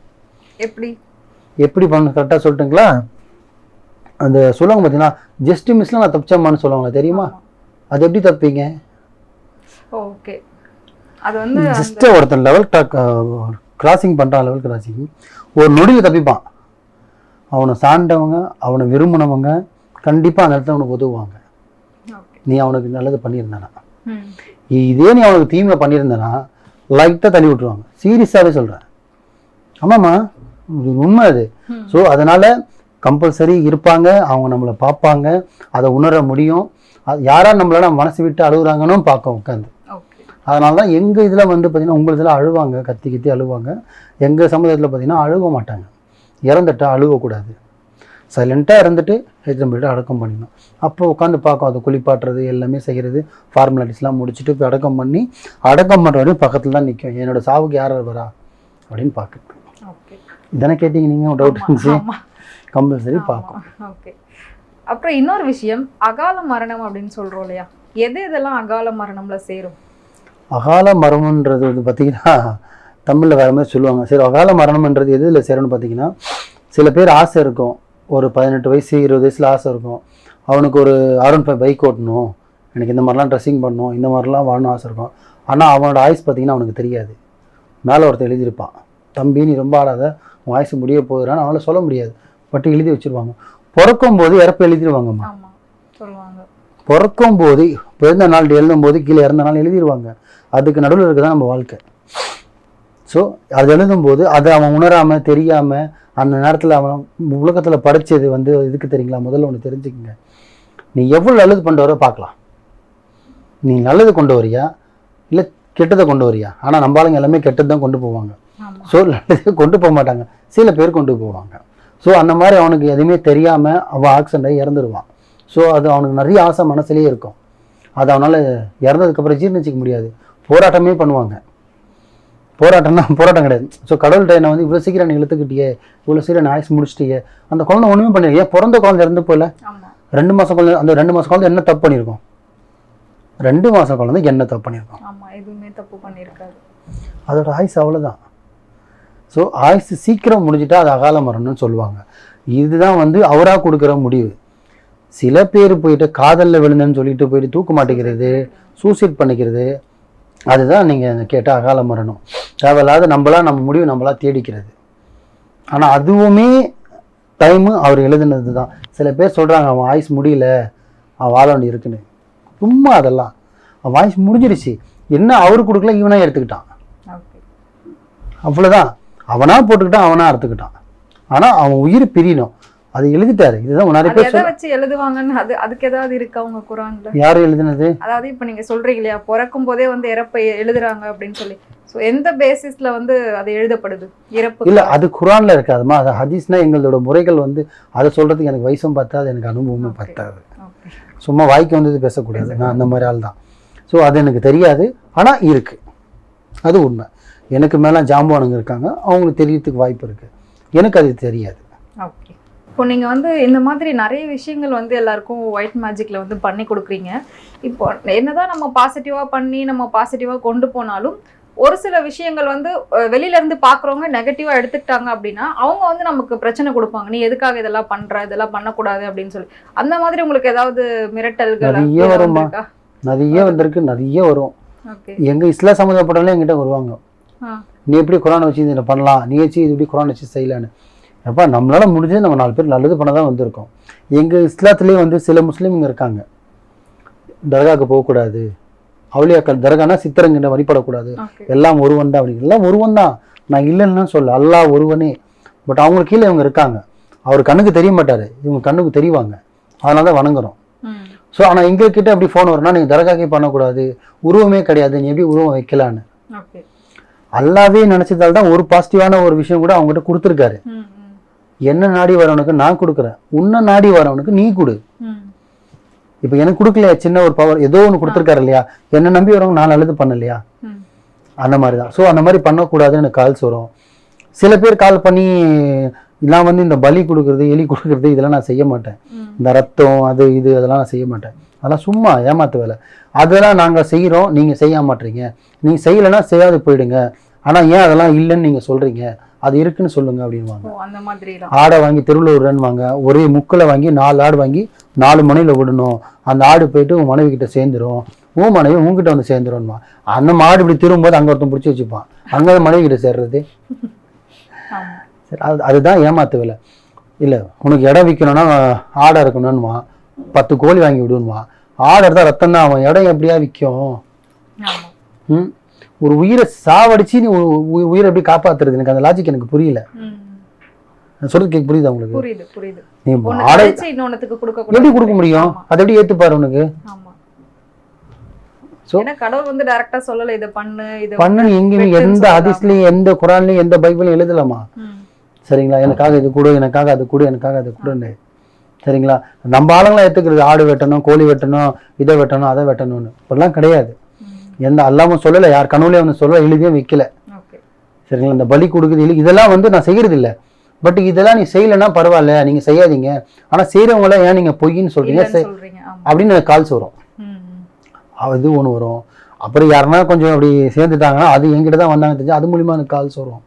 எப்படி பண்ண கரெக்டாக சொல்லிட்டுங்களா? அந்த சொல்லுவாங்க பார்த்தீங்கன்னா, ஜஸ்ட் மிஸ்லாம் நான் தப்பிச்சம்மான்னு சொல்லுவாங்க, தெரியுமா? அது எப்படி தப்பிங்க? ஓகே. அது வந்து ஜஸ்ட் ஒருத்தன் லெவல் கிராசிங் பண்ணுறான், லெவல் கிராசிங் ஒரு நொடியில் தப்பிப்பான். அவனை சார்ந்தவங்க, அவனை விரும்பினவங்க கண்டிப்பாக அந்த இடத்துல அவனுக்கு உதவுவாங்க. நீ அவனுக்கு நல்லது பண்ணியிருந்தானா, இதே நீ அவனுக்கு தீமை பண்ணியிருந்தனா லைட்டாக தள்ளி விட்டுருவாங்க. சீரியஸாகவே சொல்கிறேன், ஆமாம்மா, உண்மை அது. ஸோ அதனால் கம்பல்சரி இருப்பாங்க, அவங்க நம்மளை பார்ப்பாங்க, அதை உணர முடியும். யாரார் நம்மளால மனசு விட்டு அழுகுறாங்கன்னு பார்க்க உட்காந்து. அதனால தான் எங்கள் இதில் வந்து பார்த்திங்கன்னா, உங்கள் இதில் அழுவாங்க, கத்தி கத்தி அழுவாங்க. எங்கள் சமுதாயத்தில் பார்த்திங்கன்னா அழுவ மாட்டாங்க. இறந்துட்டா அழுவக்கூடாது, சைலண்ட்டாக இருந்துட்டு எடுத்துகிட்டு போய்ட்டு அடக்கம் பண்ணிடணும். அப்போ உட்காந்து பார்க்கும், அதை குளிப்பாட்டுறது எல்லாமே செய்கிறது, ஃபார்மாலிட்டிஸ்லாம் முடிச்சுட்டு போய் அடக்கம் பண்ணி, அடக்கம் பண்ணுற வரையும் பக்கத்தில் தான் நிற்கும். என்னோட சாவுக்கு யார் வரா அப்படின்னு பார்க்குறது. இதனை கேட்டிங்க நீங்கள், டவுட் இருந்துச்சு, கம்பல்சரி பார்க்கும். ஓகே. அப்புறம் இன்னொரு விஷயம், அகால மரணம் அப்படின்னு சொல்கிறோம் இல்லையா, எது இதெல்லாம் அகால மரணம்ல சேரும்? அகால மரணம்ன்றது வந்து பார்த்திங்கன்னா தமிழில் வேறு மாதிரி சொல்லுவாங்க. சரி, அகால மரணம்ன்றது எதில் சேரும்னு பார்த்திங்கன்னா, சில பேர் ஆசை இருக்கும், ஒரு 18 வயசு 20 வயசில் ஆசை இருக்கும், அவனுக்கு ஒரு R15 பைக் ஓட்டணும், எனக்கு இந்த மாதிரிலாம் ட்ரெஸ்ஸிங் பண்ணணும், இந்த மாதிரிலாம் வாழணும் ஆசை இருக்கும். ஆனால் அவனோட ஆயுஸ் பார்த்திங்கன்னா அவனுக்கு தெரியாது. மேலே ஒருத்தர் எழுதியிருப்பான், தம்பி நீ ரொம்ப ஆடாத, உன் ஆயுசு முடிய போகுதுறான்னு அவனால சொல்ல முடியாது, பட்டு எழுதி வச்சுருவாங்க. பிறக்கும் போது இறப்பு எழுதிடுவாங்கம்மா. பிறக்கும் போது பிறந்த நாள் எழுதும் போது கீழே இறந்த நாள் எழுதிடுவாங்க. அதுக்கு நடுவில் இருக்குதான் நம்ம வாழ்க்கை. ஸோ அது எழுதும்போது அதை அவன் உணராமல் தெரியாமல் அந்த நேரத்தில் அவன் உலகத்தில் படித்தது வந்து இதுக்கு தெரியுங்களா, முதல்ல ஒன்று தெரிஞ்சுக்கங்க, நீ எவ்வளோ நல்லது கொண்டு வர பார்க்கலாம். நீ நல்லது கொண்டு வரியா இல்லை கெட்டதை கொண்டு வரியா? ஆனால் நம்ம ஆளுங்க எல்லாமே கெட்டது தான் கொண்டு போவாங்க. ஸோ நல்லதே கொண்டு போக மாட்டாங்க, சில பேர் கொண்டு போவாங்க. ஸோ அந்த மாதிரி அவனுக்கு எதுவுமே தெரியாமல் அவன் ஆக்சிடென்ட் ஆகி இறந்துடுவான். ஸோ அது அவனுக்கு நிறைய ஆசை மனசுலேயே இருக்கும், அது அவனால் இறந்ததுக்கப்புறம் ஜீர்ணிச்சிக்க முடியாது, போராட்டமே பண்ணுவாங்க. போராட்டம் கிடையாது. ஸோ கடவுள்கிட்ட என்ன வந்து இவ்வளோ சீக்கிரம் நீ இழுத்துக்கிட்டியே, இவ்வளோ சீக்கிரம் நான் ஆயுஸ் முடிச்சிட்டியே, அந்த குழந்தை ஒன்றுமே பண்ணிடுங்க. ஏன் பிறந்த குழந்தை இறந்து போல 2 மாதம் குழந்தை, அந்த 2 மாதம் குழந்தை என்ன தப்பு பண்ணியிருக்கோம்? 2 மாதம் குழந்தை என்ன தப்பு பண்ணியிருக்கோம்? எதுவுமே தப்பு பண்ணியிருக்காது. அதோட ஆயுஸ் அவ்வளோதான். ஸோ ஆயுஸ் சீக்கிரம் முடிஞ்சிட்டா அது அகால மரணம்னு சொல்லுவாங்க. இதுதான் வந்து அவராக கொடுக்குற முடிவு. சில பேர் போயிட்டு காதலில் விழுந்தேன்னு சொல்லிட்டு போயிட்டு தூக்க மாட்டேங்கிறது, சூசைட் பண்ணிக்கிறது, அதுதான் நீங்கள் கேட்ட அகால மரணம். தேவையில்லாத நம்ம முடிவு நம்மளா தேடிக்கிறது. ஆனால் அதுவுமே டைமு அவர் எழுதுனது தான். சில பேர் சொல்கிறாங்க அவன் வாய்ஸ் முடியல, அவன் வாழ வேண்டி இருக்குன்னு. சும்மா அதெல்லாம் அவன் வாய்ஸ் முடிஞ்சிருச்சு, என்ன அவரு கொடுக்கல இவனா எடுத்துக்கிட்டான், அவ்வளோதான். அவனா போட்டுக்கிட்டான், அவனா அறுத்துக்கிட்டான். ஆனால் அவன் உயிர் பிரியணும், அது எழுதிட்டாரு. இதுதான் நிறைய பேர் எதை வச்சு எழுதுவாங்கன்னு அதுக்கு ஏதாவது இருக்கா உங்க குரான்ல? யாரும் எழுதுனது? அதாவது இப்ப நீங்க சொல்றீங்க இல்லையா, பிறக்கும் போதே வந்து இறப்பை எழுதுறாங்க அப்படின்னு சொல்லி, ஸோ எந்த பேசிஸ்ல வந்து அது எழுதப்படுது இறப்பு? இல்லை, அது குரான்ல இருக்காதுமா, அது ஹதீஸ்னா எங்களோட முறைகள் வந்து அதை சொல்றதுக்கு எனக்கு வயசும் பத்தாது, எனக்கு அனுபவமும் பத்தாது. சும்மா வாய்க்கு வந்தது பேசக்கூடாது, நான் அந்த மாதிரி ஆள் தான். ஸோ அது எனக்கு தெரியாது, ஆனால் இருக்கு, அது உண்மை. எனக்கு மேலே ஜாம்பவானுங்க இருக்காங்க, அவங்களுக்கு தெரியறதுக்கு வாய்ப்பு இருக்கு, எனக்கு அது தெரியாது. ஓகே. இப்போ நீங்கள் வந்து இந்த மாதிரி நிறைய விஷயங்கள் வந்து எல்லாருக்கும் ஒயிட் மேஜிக்கில் வந்து பண்ணி கொடுக்குறீங்க. இப்போ என்னதான் நம்ம பாசிட்டிவாக பண்ணி நம்ம பாசிட்டிவாக கொண்டு போனாலும் ஒரு சில விஷயங்கள் வந்து வெளியிலேருந்து பார்க்குறவங்க நெகட்டிவாக எடுத்துக்கிட்டாங்க அப்படின்னா அவங்க வந்து நமக்கு பிரச்சனை கொடுப்பாங்க, நீ எதுக்காக இதெல்லாம் பண்ணுற, இதெல்லாம் பண்ணக்கூடாது அப்படின்னு சொல்லி. அந்த மாதிரி உங்களுக்கு ஏதாவது மிரட்டல்கள் நிறைய வருமா? நிறைய வந்திருக்கு, நிறைய வரும். எங்கள் இஸ்லாம் சம்மந்தப்பட்டவங்களே எங்கிட்ட வருவாங்க, நீ எப்படி குரானை வச்சு இதை பண்ணலாம், நீ வச்சு இது எப்படி குரானை வச்சு செய்யலான்னு. அப்போ நம்மளால முடிஞ்சது நம்ம 4 பேர் நல்லது பண்ண தான் வந்திருக்கோம். எங்கள் இஸ்லாத்துலேயே வந்து சில முஸ்லீம்ங்க இருக்காங்க, தர்காவுக்கு போகக்கூடாது, அவுலியாக்கள் தர்கானா சித்திரங்கிட்ட வழிபடக்கூடாது, எல்லாம் ஒருவன் தான் அப்படி. எல்லாம் ஒருவன் தான், நான் இல்லைன்னு சொல்ல, அல்லாஹ் ஒருவனே. பட் அவங்களுக்கு கீழே இவங்க இருக்காங்க, அவர் கண்ணுக்கு தெரிய மாட்டார், இவங்க கண்ணுக்கு தெரிவாங்க, அதனால தான் வணங்குறோம். ஸோ ஆனால் எங்ககிட்ட அப்படி ஃபோன் வரும்னா நீங்கள் தர்காக்கே பண்ணக்கூடாது, உருவமே கிடையாது, நீ எப்படி உருவம் வைக்கலான்னு. அல்லாவே நினைச்சதால் தான் ஒரு பாசிட்டிவான ஒரு விஷயம் கூட அவங்ககிட்ட கொடுத்துருக்காரு. என்ன நாடி வரவனுக்கு நான் கொடுக்குறேன், உன்னை நாடி வரவனுக்கு நீ கொடு. இப்போ எனக்கு கொடுக்கலையா சின்ன ஒரு பவர், ஏதோ ஒன்று கொடுத்துருக்காரு இல்லையா, என்னை நம்பி வரவங்க நான் நல்லது பண்ணலையா, அந்த மாதிரி தான். ஸோ அந்த மாதிரி பண்ணக்கூடாதுன்னு எனக்கு கால்ஸ் வரும். சில பேர் கால் பண்ணி நான் வந்து இந்த பலி கொடுக்குறது, எலி கொடுக்குறது இதெல்லாம் நான் செய்ய மாட்டேன், இந்த ரத்தம் அது இது அதெல்லாம் நான் செய்ய மாட்டேன், அதெல்லாம் சும்மா ஏமாத்து வேலை. அதெல்லாம் நாங்கள் செய்கிறோம், நீங்கள் செய்ய மாட்டீங்க, நீங்கள் செய்யலைன்னா செய்யாது போயிடுங்க, ஆனால் ஏன் அதெல்லாம் இல்லைன்னு நீங்கள் சொல்கிறீங்க, அது இருக்குன்னு சொல்லுங்க அப்படின்வாங்க. ஆடை வாங்கி தெருவில் விடுறேன்னுவாங்க, ஒரே முக்கில் வாங்கி 4 ஆடு வாங்கி 4 மனையில் விடணும், அந்த ஆடு போயிட்டு உன் மனைவி கிட்ட சேர்ந்துடும், உன் மனைவி உங்ககிட்ட வந்து சேர்ந்துரும்மா. அந்த மாடு இப்படி திரும்பும்போது அங்கே ஒருத்தன் பிடிச்சி வச்சுப்பான், அங்கே மனைவி கிட்ட சேர்றது. சரி, அதுதான் ஏமாத்து வேலை. இல்லை உனக்கு இடம் விற்கணும்னா ஆடை இருக்கணும்னுமா, 10 கோழி வாங்கி விடுவா, ஆடை தான் ரத்தம் தான், அவன் இடம் எப்படியா விற்கும்? ஒரு உயிரை சாவடிச்சு நீ உயிரை எப்படி காப்பாத்துறது? எனக்கு அந்த லாஜிக் எனக்கு புரியல. சொல்றது கேட்க புரியுதா உங்களுக்கு? நீ ஆடை எப்படி கொடுக்க முடியும்? அதை எப்படி ஏத்துப்பாரு உனக்கு? கடவுள் வந்து டைரக்டா சொல்லல இத பண்ணு இத பண்ணு, எங்கேயும் எந்த ஹதீஸ்லயும் எந்த குரான்லயும் எந்த பைபிளையும் எழுதலாமா? சரிங்களா, எனக்காக இது கொடு, எனக்காக அது கொடு, எனக்காக அது கொடுன்னு. சரிங்களா, நம்ம ஆளுங்களாம் ஏத்துக்கிறது ஆடு வெட்டணும், கோழி வெட்டணும், இதை வெட்டணும், அதை வெட்டணும்னு. இப்பெல்லாம் கிடையாது, எந்த அல்லாம சொல்லலை, யார் கனவுலேயே வந்து சொல்ல எழுதியும் வைக்கல. சரிங்களா, இந்த பலி கொடுக்குது இதெல்லாம் வந்து நான் செய்யறது இல்லை. பட் இதெல்லாம் நீ செய்யலைன்னா பரவாயில்ல, நீங்க செய்யாதீங்க, ஆனா செய்யறவங்கள ஏன் நீங்க பொய்ன்னு சொல்றீங்க அப்படின்னு எனக்கு கால்ஸ் வரும். அது ஒன்று வரும். அப்புறம் யாருன்னா கொஞ்சம் அப்படி சேர்ந்துட்டாங்கன்னா அது என்கிட்ட தான் வந்தாங்க தெரிஞ்சு, அது மூலியமா எனக்கு கால்ஸ் வரும்.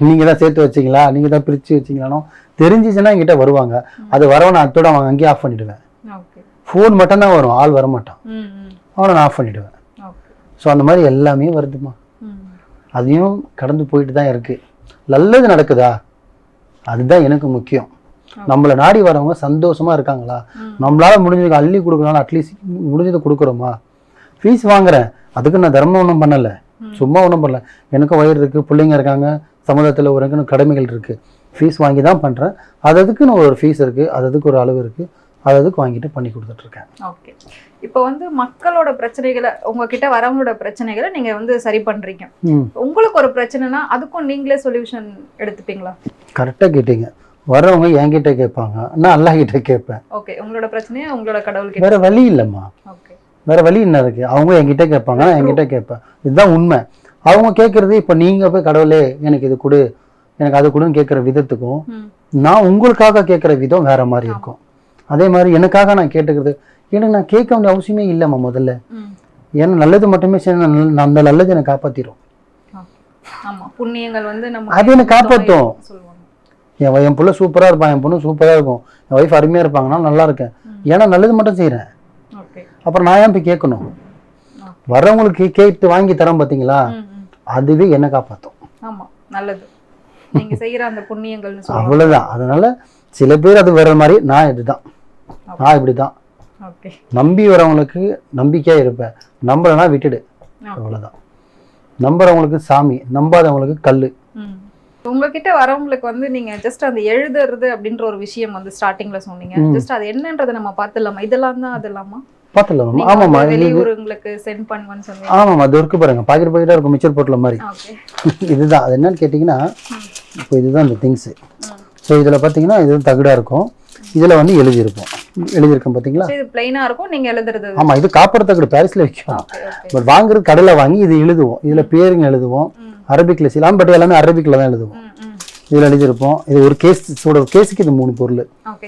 நீங்க தான் சேர்த்து வச்சிங்களா, நீங்க தான் பிரிச்சு வச்சிங்களானோ தெரிஞ்சிச்சுன்னா என்கிட்ட வருவாங்க. அது வரவன் அத்தோட அவங்க அங்கேயே ஆஃப் பண்ணிடுவேன். ஃபோன் மட்டும் தான் வரும், ஆள் வரமாட்டான், அவனை நான் ஆஃப் பண்ணிடுவேன். ஸோ அந்த மாதிரி எல்லாமே வருதுமா, அதையும் கடந்து போயிட்டு தான் இருக்கு. நல்லது நடக்குதா, அதுதான் எனக்கு முக்கியம். நம்மளை நாடி வரவங்க சந்தோஷமா இருக்காங்களா, நம்மளால முடிஞ்சது அள்ளி கொடுக்கணும், அட்லீஸ்ட் முடிஞ்சதை கொடுக்குறோமா? ஃபீஸ் வாங்குறேன், அதுக்கு நான் தர்மம் ஒன்றும் பண்ணலை, சும்மா ஒன்றும் பண்ணல, எனக்கும் வயிறு இருக்கு, பிள்ளைங்க இருக்காங்க, சமுதாயத்தில் ஒரு கடமைகள் இருக்கு, ஃபீஸ் வாங்கி தான் பண்றேன். அதுக்குன்னு ஒரு ஃபீஸ் இருக்கு, அதுக்கு ஒரு அளவு இருக்கு, அதுக்கு வாங்கிட்டு பண்ணி கொடுத்துட்டு இருக்கேன். ஓகே. இப்போ வந்து மக்களோட பிரச்சனைகளை, உங்ககிட்ட வரவங்களோட பிரச்சனைகளை நீங்க வந்து சரி பண்றீங்க. உங்களுக்கு ஒரு பிரச்சனைனா அதுக்கும் நீங்களே சொல்யூஷன் எடுத்துப்பீங்களா? கரெக்டா கேட்டீங்க. வரவங்க என்கிட்ட கேட்பாங்க, நான் அல்லாஹ் கிட்ட கேட்பேன். ஓகே, உங்களோட பிரச்சனையை உங்களோட கடவுள் கிட்ட. வேற வழி இல்லைம்மா, வேற வழி என்ன இருக்கு? அவங்க என்கிட்ட கேட்பாங்க, நான் என்கிட்ட கேட்பேன், இதுதான் உண்மை. அவங்க கேட்கறது, இப்போ நீங்க போய் கடவுளே எனக்கு இது கொடு, எனக்கு அது கொடுன்னு கேட்குற விதத்துக்கும் நான் உங்களுக்காக கேட்குற விதம் வேற மாதிரி இருக்கும். அதே மாதிரி எனக்காக நான் கேட்டுக்கிறது, எனக்கு நான் கேட்க வேண்டிய அவசியமே இல்லைம்மா முதல்ல. ஏன்னா நல்லது மட்டுமே அந்த நல்லது என்னை காப்பாத்திரும். அது என்னை காப்பாற்றும். என் பிள்ளை சூப்பரா இருப்பான், என் பொண்ணு சூப்பரா இருக்கும், என் ஒய்ஃப் அருமையா இருப்பாங்கன்னா நல்லா இருக்கேன், ஏன்னா நல்லது மட்டும் செய்யறேன். அப்புறம் நான் ஏன் போய் கேட்கணும்? வரவங்களுக்கு கேட்டு வாங்கி தரோம் பாத்தீங்களா, அதுவே என்ன காப்பாற்றும். நீங்க செய்யற அந்த புண்ணியங்கள்னு சொல்லுவாங்க. அவ்வளவுதான். அதனால சில பேர் அது வேற மாதிரி, நான் இதுதான், நான் இப்படிதான். ஓகே. நம்பி வரவங்களுக்கு நம்பிக்கையா இருப்பேன், நம்பலனா விட்டுடு, அவ்வளவுதான். நம்புறவங்களுக்கு சாமி, நம்பாதவங்களுக்கு கல்லு. உங்ககிட்ட வரவங்களுக்கு வந்து நீங்க ஜஸ்ட் அந்த எழுதுறது அப்படின்ற ஒரு விஷயம் வந்து ஸ்டார்டிங்ல சொன்னீங்க. ஜஸ்ட் அது என்னன்றதை நம்ம பார்த்துடலாமா? இதெல்லாம் தான் அதெல்லாமா பார்த்துடலாமா? ஆமாம்மா. வெளியூர் உங்களுக்கு சென்ட் பண்ணுவேன்னு சொன்னீங்க. ஆமாம்மா, அது இருக்கு பாருங்க, பாக்கெட் பாக்கெட்டா இருக்கும், மிச்சர் போட்டல மாதிரி. இதுதான் அது. என்னன்னு கேட்டிங்கன்னா, இப்போ இதுதான் இந்த திங்ஸு. ஸோ இதில் பார்த்தீங்கன்னா இது தகடா இருக்கும், இதில் வந்து எழுதியிருக்கோம் பார்த்தீங்களா? இது பிளைனா இருக்கும், நீங்க எழுதுறது. ஆமாம், இது காப்பர் தகடு, பாரிஸ்ல விற்கும். பட் வாங்குறது கடையில் வாங்கி இது எழுதுவோம். இதில் பேருங்க எழுதுவோம், அரபிக்ல சிலாம், பட் எல்லாமே அரபிக்ல தான் எழுதுவோம். இதில் எழுதியிருப்போம். இது ஒரு கேஸுக்கு இது 3 பொருள்.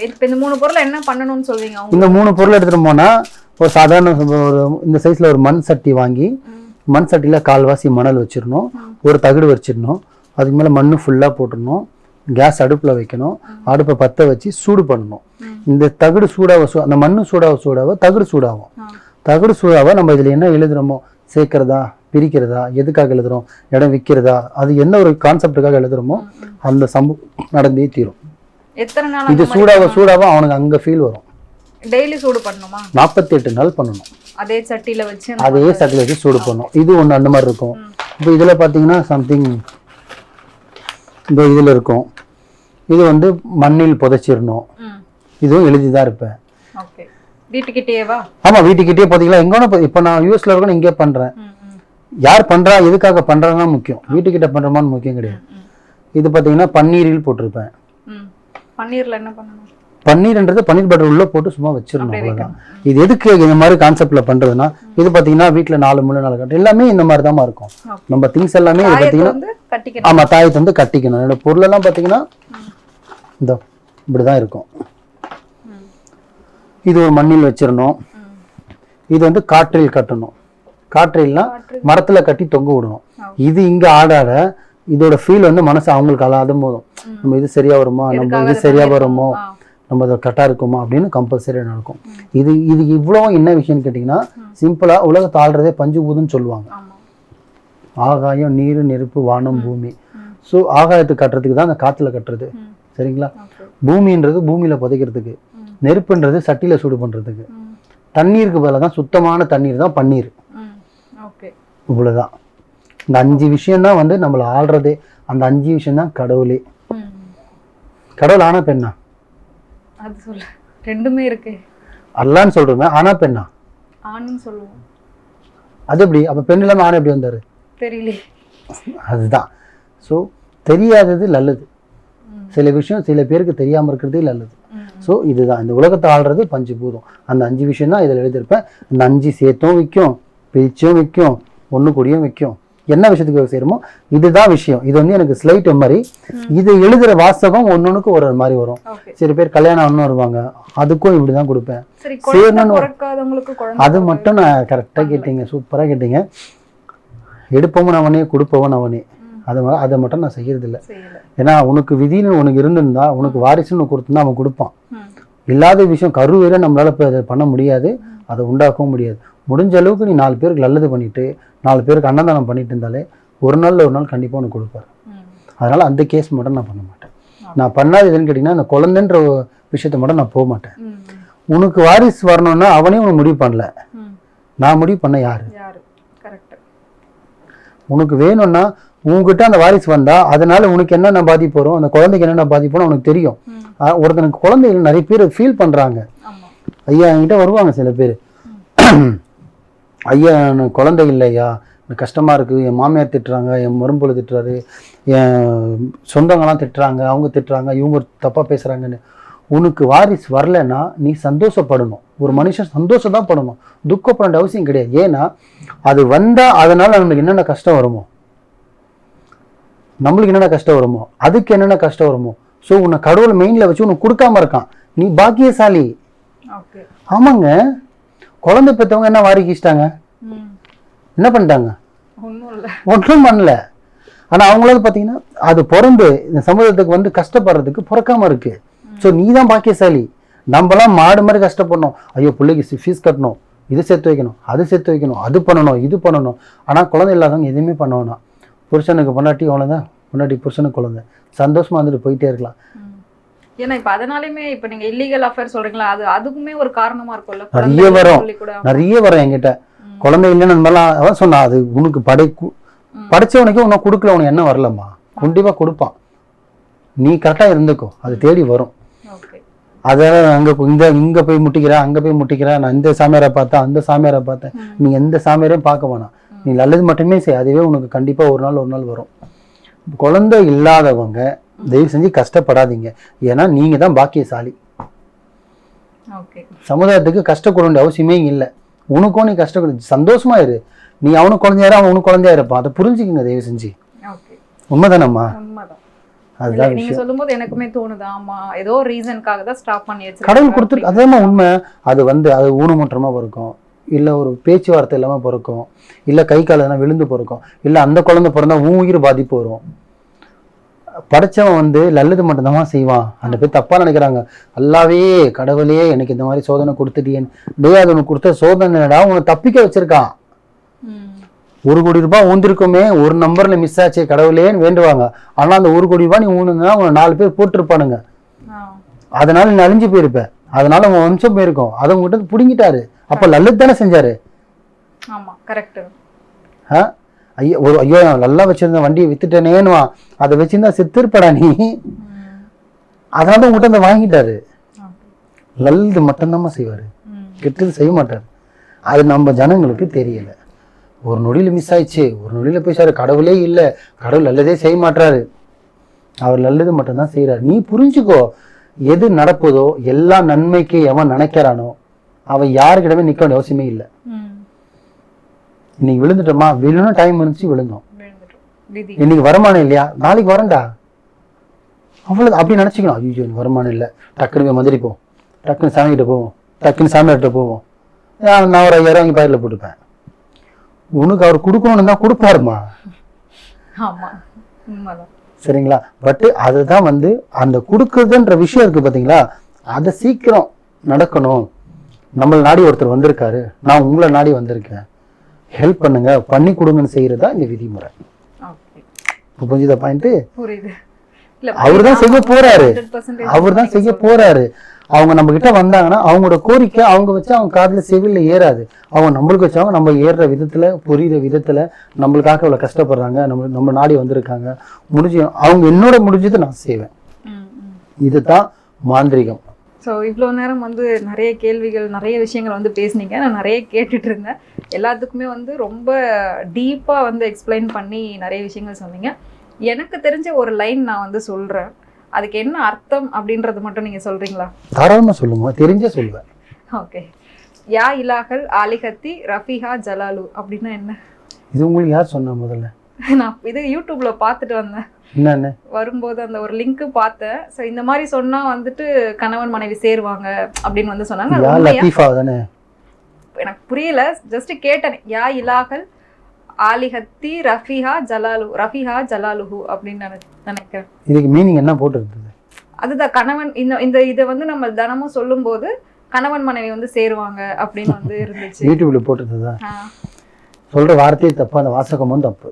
இப்போ இந்த 3 பொருள் என்ன பண்ணணும்னு சொல்வீங்க? இந்த 3 பொருள் எடுத்துகிட்டு போனால் ஒரு சாதாரண ஒரு இந்த சைஸில் ஒரு மண் சட்டி வாங்கி, மண் சட்டியில் கால்வாசி மணல் வச்சிடணும், ஒரு தகடு வச்சிடணும், அதுக்கு மேலே மண் ஃபுல்லாக போட்டுடணும், கேஸ் அடுப்பில் வைக்கணும், அடுப்பை பற்ற வச்சு சூடு பண்ணணும். இந்த தகடு சூடாக அந்த மண் சூடாக தகடு சூடாகும். தகடு சூடாக நம்ம இதில் என்ன எழுதுகிறோமோ, சேர்க்கிறதா பிரிக்கிறதா, எதுக்காக எழுதுறோம், இடம் விற்கிறதா, அது என்ன ஒரு கான்செப்டுக்காக எழுதுறோமோ அந்த சம்பவம் நடந்தே தீரும். எத்தனை நாள் இது சூடாக அவனுக்கு அங்கே ஃபீல் வரும். டெய்லி சூடு பண்ணணுமா? 48 நாள் பண்ணணும். அதே சட்டியில் வச்சு சூடு பண்ணணும். இது ஒன்று அந்த மாதிரி இருக்கும். இப்போ இதில் பார்த்தீங்கன்னா சம்திங் இந்த இதில் இருக்கும். இது வந்து மண்ணில் புதைச்சிடணும். இதுவும் எழுதிதான் இருப்பேன். வீட்டுக்கிட்டேவா? ஆமாம், வீட்டுக்கிட்டே பார்த்தீங்களா? எங்கே இப்போ நான் யூஎஸ்ல இருக்கணும், இங்கே பண்ணுறேன். யார் பண்றா, எதுக்காக பண்றாங்கன்னா முக்கியம், வீட்டுக்கிட்ட பண்றமான்னு முக்கியம் கிடையாது. இது பார்த்தீங்கன்னா பன்னீரில் போட்டிருப்பேன். பன்னீர்ல என்ன பண்ணணும்? பன்னீர்ன்றது பன்னீர் பட்டர் உள்ள போட்டு சும்மா வச்சிடணும், அவ்வளவுதான். இது எதுக்கு இந்த மாதிரி கான்செப்ட்ல பண்றதுன்னா, இது பார்த்தீங்கன்னா வீட்டில் 4 முள்ளு 4 கட்டு எல்லாமே இந்த மாதிரி தான் இருக்கும். நம்ம திங்ஸ் எல்லாமே இது பார்த்தீங்கன்னா, ஆமா, தாயத்தை வந்து கட்டிக்கணும். என்னோட பொருள் எல்லாம் பார்த்தீங்கன்னா இந்த இப்படிதான் இருக்கும். இது ஒரு மண்ணில் வச்சிடணும். இது வந்து காற்றில் கட்டணும். காற்றில்னா மரத்துல கட்டி தொங்க விடணும். இது இங்க ஆடாட இதோட ஃபீல் வந்து மனசு அவங்களுக்கு அல்லாதும் போதும். நம்ம இது சரியா வருமா, நம்ம இது சரியா வருமோ, நம்ம அதை கரெக்டாக இருக்குமா அப்படின்னு கம்பல்சரியாக நடக்கும். இது இவ்வளோ என்ன விஷயம்னு கேட்டிங்கன்னா, சிம்பிளாக உலகத்தை ஆள்றதே பஞ்சபூதம்னு சொல்லுவாங்க. ஆகாயம், நீர், நெருப்பு, வானம், பூமி. ஸோ ஆகாயத்துக்கு கட்டுறதுக்கு தான் அந்த காற்றுல கட்டுறது, சரிங்களா? பூமின்றது பூமியில் புதைக்கிறதுக்கு, நெருப்புன்றது சட்டியில் சூடு பண்ணுறதுக்கு, தண்ணீருக்கு பதிலாக தான் சுத்தமான தண்ணீர் தான் பன்னீர். இவ்வளோதான். இந்த 5 விஷயம்தான் வந்து நம்மளை ஆள்றதே. அந்த 5 விஷயம் தான் கடவுளே. கடவுள் ஆனா பெண்ணா? அது சொல்ல ரெண்டுமே இருக்கு. அல்லான்னு சொல்றோமே, ஆனா பெண்ணா? ஆணுன்னு சொல்லுவோம். அது எப்படி? அப்ப பெண் இல்லாம ஆண் எப்படி வந்தாரு? தெரியல. அதுதான். ஸோ தெரியாதது நல்லது. சில விஷயம் சில பேருக்கு தெரியாம இருக்கிறதே நல்லது. ஸோ இதுதான் இந்த உலகத்தை ஆள்றது பஞ்சபூதம். அந்த 5 விஷயம் தான் இதில் எழுதியிருப்பேன். அந்த 5 சேர்த்தும் விற்கும், பிரிச்சும் விற்கும், ஒன்று கூடியும் விற்கும். என்ன விஷயத்துக்கு செய்யறோமோ இதுதான் விஷயம். இது வந்து எனக்கு ஸ்லைட் மாதிரி. இது எழுதுற வாசகம் ஒன்னொன்னுக்கு ஒரு மாதிரி வரும். சில பேர் கல்யாணம் ஒன்னும் வருவாங்க, அதுக்கும் இப்படிதான் கொடுப்பேன். அது மட்டும் நான் கரெக்டா கேட்டீங்க, சூப்பரா கேட்டீங்க. எடுப்பவன் அவனே, கொடுப்பவன் அவனே. அதை மட்டும் நான் செய்யறது இல்லை. ஏன்னா உனக்கு விதின்னு உனக்கு இருந்திருந்தா, உனக்கு வாரிசுன்னு கொடுத்துருந்தா அவன் கொடுப்பான். இல்லாத விஷயம் கருவேற நம்மளால அதை பண்ண முடியாது, அதை உண்டாக்கவும் முடியாது. முடிஞ்ச அளவுக்கு நீ 4 பேருக்கு நல்லது பண்ணிட்டு 4 பேருக்கு அன்னதானம் பண்ணிட்டு இருந்தாலே ஒரு நாள் கண்டிப்பாக உனக்கு கொடுப்பாரு. அதனால அந்த கேஸ் மட்டும் நான் பண்ண மாட்டேன். நான் பண்ணாது எதுன்னு கேட்டிங்கன்னா, அந்த குழந்தைன்ற விஷயத்த மட்டும் நான் போக மாட்டேன். உனக்கு வாரிசு வரணும்னா அவனே உனக்கு முடிவு பண்ணல, நான் முடிவு பண்ண யாரு? உனக்கு வேணும்னா உங்ககிட்ட அந்த வாரிசு வந்தா அதனால உனக்கு என்னென்ன பாதிப்பு வரும், அந்த குழந்தைக்கு என்னென்ன பாதிப்பு வரும் உனக்கு தெரியும். ஒருத்தனுக்கு குழந்தைகள் நிறைய பேர் ஃபீல் பண்றாங்க. ஐயா என்கிட்ட வருவாங்க சில பேர், ஐயா எனக்கு குழந்தை இல்லையா, எனக்கு கஷ்டமாக இருக்குது, என் மாமியார் திட்டுறாங்க, என் மரும்பொழு திட்டுறாரு, என் சொந்தங்கள்லாம் திட்டுறாங்க, அவங்க திட்டுறாங்க, இவங்க தப்பாக பேசுகிறாங்கன்னு. உனக்கு வாரிசு வரலைன்னா நீ சந்தோஷப்படணும். ஒரு மனுஷன் சந்தோஷம் தான் படணும், துக்கப்பட வேண்டிய அவசியம் கிடையாது. ஏன்னா அது வந்தால் அதனால் நம்மளுக்கு என்னென்ன கஷ்டம் வருமோ, நம்மளுக்கு என்னென்ன கஷ்டம் வருமோ, அதுக்கு என்னென்ன கஷ்டம் வருமோ. ஸோ உன்னை கடவுள் மெயினில் வச்சு உனக்கு கொடுக்காம இருக்கான், நீ பாக்கியசாலி. ஆமாங்க, குழந்தை பெற்றவங்க என்ன வாரிக்கிச்சிட்டாங்க, என்ன பண்ணிட்டாங்க? ஒன்றும் பண்ணல. ஆனா அவங்களாவது பார்த்தீங்கன்னா அது பிறந்து இந்த சமூகத்துக்கு வந்து கஷ்டப்படுறதுக்கு பிறக்காம இருக்கு. ஸோ நீ தான் பாக்கியசாலி. நம்மளாம் மாடு மாதிரி கஷ்டப்படணும். ஐயோ பிள்ளைக்கு ஃபீஸ் கட்டணும், இது சேர்த்து வைக்கணும், அது சேர்த்து வைக்கணும், அது பண்ணணும், இது பண்ணணும். ஆனால் குழந்தை இல்லாதவங்க எதுவுமே பண்ண வேணாம். புருஷனுக்கு பொண்டாட்டி அவ்வளோதான், முன்னாடி புருஷனுக்கு குழந்தை, சந்தோஷமா வந்துட்டு போயிட்டே இருக்கலாம். ஏன்னா இப்ப அதனாலயுமே இப்ப நீங்க இல்லீகல் அஃபேர் சொல்றீங்களா, அதுக்குமே ஒரு காரணமா இருக்கும்ல. நிறைய வரும் என்கிட்ட, குழந்தை இல்லைன்னு அந்த மாதிரிலாம். அதான் சொன்னா, அது உனக்கு படைச்சவனுக்கு உனக்கு கொடுக்கல, உனக்கு என்ன வரலம்மா, கண்டிப்பா கொடுப்பான், நீ கரெக்டா இருந்துக்கோ, அது தேடி வரும். அதான் இங்க போய் முட்டிக்கிற, அங்க போய் முட்டிக்கிற, நான் இந்த சாமியாரை பார்த்தேன், அந்த சாமியாரை பார்த்தேன், நீ எந்த சாமியாரையும் பார்க்க வேணாம், நீ நல்லது மட்டுமே செய், அதுவே உனக்கு கண்டிப்பா ஒரு நாள் வரும். குழந்தை இல்லாதவங்க தயவு செஞ்சு கஷ்டப்படாதீங்க, ஏன்னா நீங்க தான் பாக்கியசாலி. சமுதாயத்துக்கு கஷ்டப்பட வேண்டிய அவசியமே இல்லை. உனக்கும் நீ கஷ்டப்படு, சந்தோஷமா இரு. நீ அவனுக்கு குழந்தையாரு, அவன் உனக்கு குழந்தையா இருப்பான், அதை புரிஞ்சுக்குங்க தயவு செஞ்சு. உண்மைதானம்மா? அதுதான் நீங்க சொல்லும்போது எனக்குமே தோணுது, ஆமா ஏதோ ரீசனுக்காக தான் ஸ்டாப் பண்ணி வச்சிருக்காங்க. கடவுள் கொடுத்துருக்கு, அதான் உண்மை. அது ஊனமுற்றமா பிறக்கும், இல்ல ஒரு பேச்சுவார்த்தை இல்லாம பிறக்கும், இல்ல கை கால் எதனா விழுந்து பிறக்கும், இல்ல அந்த குழந்தை பிறந்தா உன் உயிர் பாதிப்பு வரும். படைச்சவன் நல்லது மட்டும்தான் செய்வான். அந்த பேர் தப்பா நினைக்கிறாங்க. அல்லாவே கடவுளே எனக்கு இந்த மாதிரி சோதனை கொடுத்துட்டேன், அது உனக்கு கொடுத்த சோதனைடா, உனக்கு தப்பிக்க வச்சிருக்கான். 1 கோடி ரூபாய் ஊந்திருக்குமே, ஒரு நம்பர்ல மிஸ் ஆச்சு கடவுளேன்னு வேண்டுவாங்க. ஆனா அந்த 1 கோடி ரூபாய் நீ ஊனுங்கன்னா உன 4 பேர் போட்டிருப்பானுங்க, அதனால நீ அழிஞ்சு போயிருப்ப, அதனால உன் வம்சம் போயிருக்கும். அதை உங்ககிட்ட புடுங்கிட்டாரு. அப்ப நல்லது தானே செஞ்சாரு. ஐயோ நல்லா வச்சிருந்த வண்டியை வித்துட்டேனேன்னுவான், அதை வச்சிருந்தா செத்துருப்படா நீ, அதனால உங்ககிட்ட அந்த வாங்கிட்டாரு. நல்லது மட்டும்தான் செய்வாரு, கெட்டது செய்ய மாட்டாரு. அது நம்ம ஜனங்களுக்கு தெரியல. ஒரு நொடியில மிஸ் ஆயிடுச்சு, ஒரு நொடியில போய் சார் கடவுளே இல்லை, கடவுள் நல்லதே செய்ய மாட்டாரு, அவர் நல்லது மட்டும்தான் செய்யறாரு. நீ புரிஞ்சுக்கோ, எது நடப்பதோ எல்லா நன்மைக்கு எவன் நினைக்கிறானோ அவன் யாருக்கிடமே நிக்க வேண்டிய அவசியமே இல்லை. இன்னைக்கு விழுந்துட்டோமா, விழுணும் டைம் இருந்துச்சு விழுந்தோம், இன்னைக்கு வருமானம் இல்லையா, நாளைக்கு வரண்டா, அவ்வளவு அப்படி நினைச்சுக்கணும். ஐயோ வருமானம் இல்லை, டக்குனு மந்திரிப்போம், டக்குன்னு சாமிகிட்ட போவோம், டக்குன்னு சாமியார்கிட்ட போவோம், நான் ஒரு 5000 வாங்கி பயிரில் போட்டுப்பேன். உனக்கு அவர் கொடுக்கணும்னு தான் கொடுப்பாருமா, சரிங்களா? பட் அதுதான் அந்த கொடுக்குறதுன்ற விஷயம் இருக்கு பாத்தீங்களா, அதை சீக்கிரம் நடக்கணும். நம்மளை நாடி ஒருத்தர் வந்திருக்காரு, நான் உங்களை நாடி வந்திருக்கேன், ஹெல்ப் பண்ணுங்க, பண்ணி கொடுங்கன்னு செய்யறதா இந்த விதிமுறை. புரிஞ்சுதா பாயிண்ட்? அவர் தான் செய்ய போறாரு, அவர் தான் செய்ய போறாரு. அவங்க நம்ம கிட்ட வந்தாங்கன்னா அவங்களோட கோரிக்கை அவங்க வச்சு அவங்க காதுல செவில ஏறாது. அவங்க நம்மளுக்கு வச்சவங்க நம்ம ஏறுற விதத்துல புரியுற விதத்துல நம்மளுக்காக அவ்வளவு கஷ்டப்படுறாங்க, நம்ம நாடி வந்திருக்காங்க, முடிஞ்சு அவங்க என்னோட முடிஞ்சது நான் செய்வேன். இதுதான் மாந்திரிகம். ஸோ இவ்வளோ நேரம் நிறைய கேள்விகள், நிறைய விஷயங்கள் பேசுனீங்க. நான் நிறைய கேட்டுட்டு இருந்தேன். எல்லாத்துக்குமே ரொம்ப டீப்பாக எக்ஸ்பிளைன் பண்ணி நிறைய விஷயங்கள் சொன்னீங்க. எனக்கு தெரிஞ்ச ஒரு லைன் நான் சொல்கிறேன், அதுக்கு என்ன அர்த்தம் அப்படின்றது மட்டும் நீங்கள் சொல்கிறீங்களா? தாராளமாக சொல்லுங்க, தெரிஞ்சே சொல்லுவேன். ஓகே. யா இலாஹல் ஆலிஹத்தி ரஃபிஹா ஜலாலு அப்படின்னா என்ன? இது உங்களுக்கு யார் சொன்னா? முதல்ல நான் இது யூடியூப்ல பார்த்துட்டு வந்தேன். என்னன்னு வரும்போது அந்த ஒரு லிங்க் பார்த்தேன். ஸோ இந்த மாதிரி சொன்னா கணவன் மனைவி சேருவாங்க அப்படின்னு சொன்னாங்க. எனக்கு புரியல, ஜஸ்ட் கேட்டேன். யா இலாஹல் ஆலிஹத்தி ரஃபிஹா ஜலாலு, ரஃபிஹா ஜலாலுஹு அப்படின்னு நினைக்கிறேன். இதுக்கு மீனிங் என்ன போட்டுருந்தது? அதுதான் கணவன் இந்த இதை நம்ம தினமும் சொல்லும் போது கணவன் மனைவி சேருவாங்க அப்படின்னு இருந்துச்சு. யூடியூப்ல போட்டுருந்ததா? சொல்ற வார்த்தையே தப்பு, அந்த வாசகமும் தப்பு.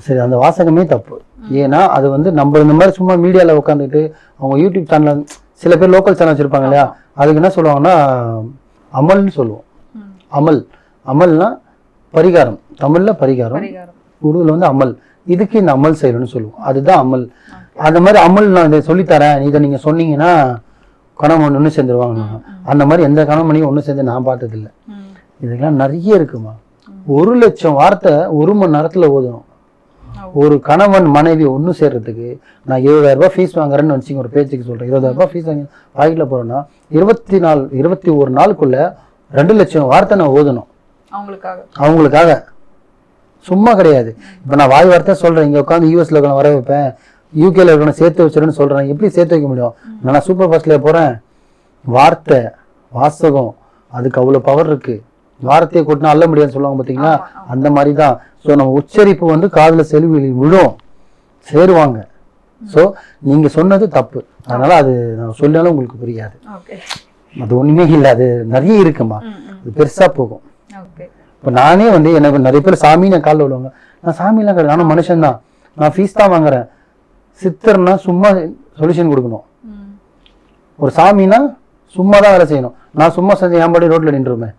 சரி, அந்த வாசகமே தப்பு. ஏன்னா அது நம்ம இந்த மாதிரி சும்மா மீடியால உட்காந்துட்டு அவங்க யூடியூப் சேனல், சில பேர் லோக்கல் சேனல் வச்சிருப்பாங்க இல்லையா, அதுக்கு என்ன சொல்லுவாங்கன்னா அமல்னு சொல்லுவோம். அமல்னா பரிகாரம், தமிழ்ல பரிகாரம், உருதுல அமல். இதுக்கு இந்த அமல் செய்யணும்னு சொல்லுவோம், அதுதான் அமல். அந்த மாதிரி அமல் நான் இதை சொல்லித்தரேன், இதை நீங்க சொன்னீங்கன்னா கணவன் ஒன்று சேர்ந்துருவாங்க. அந்த மாதிரி எந்த கணவனையும் ஒன்று சேர்ந்து நான் பார்த்தது இல்லை. இதுக்கெல்லாம் நிறைய இருக்குமா. 1,00,000 வார்த்தை 1 மணி நேரத்துல ஓதணும். ஒரு கணவன் மனைவி ஒன்று சேர்றதுக்கு நான் 20,000 ரூபாய் ஃபீஸ் வாங்குறேன்னு வச்சுங்க, ஒரு பேச்சுக்கு சொல்றேன். 20,000 ரூபாய் ஃபீஸ் வாங்கி வாங்கில போறேன்னா 21 நாளுக்குள்ள 2,00,000 வார்த்தை நான் ஓதணும் அவங்களுக்காக. சும்மா கிடையாது. இப்ப நான் வாய் வார்த்தை சொல்றேன், இங்க உட்காந்து யூஎஸ்ல இருக்கணும் வர வைப்பேன், யூகேல இருக்கணும் சேர்த்து வச்சிருன்னு சொல்றேன். எப்படி சேர்த்து வைக்க முடியும்? நான் சூப்பர் ஃபாஸ்ட்ல போறேன். வார்த்தை வாசகம் அதுக்கு அவ்வளவு பவர் இருக்கு. வார்த்தையை கூட்டினா அள்ள முடியாதுன்னு சொல்லுவாங்க பாத்தீங்களா, அந்த மாதிரிதான். ஸோ நம்ம உச்சரிப்பு காதுல செல்வி விழும், சேருவாங்க. ஸோ நீங்க சொன்னது தப்பு, அதனால அது நான் சொன்னாலும் உங்களுக்கு புரியாது. அது ஒண்ணுமே இல்லை, அது நிறைய இருக்குமா, அது பெருசா போகும். இப்ப நானே எனக்கு நிறைய பேர் சாமி நான் காலில் விடுவாங்க, நான் சாமிலாம் கிடையாது, நானும் மனுஷன்தான், நான் ஃபீஸ் தான் வாங்குறேன். சித்தர்னா சும்மா சொல்யூஷன் கொடுக்கணும், ஒரு சாமினா சும்மா தான் வேலை செய்யணும். நான் சும்மா செஞ்சு என் பாடி ரோட்ல நின்றுருமே,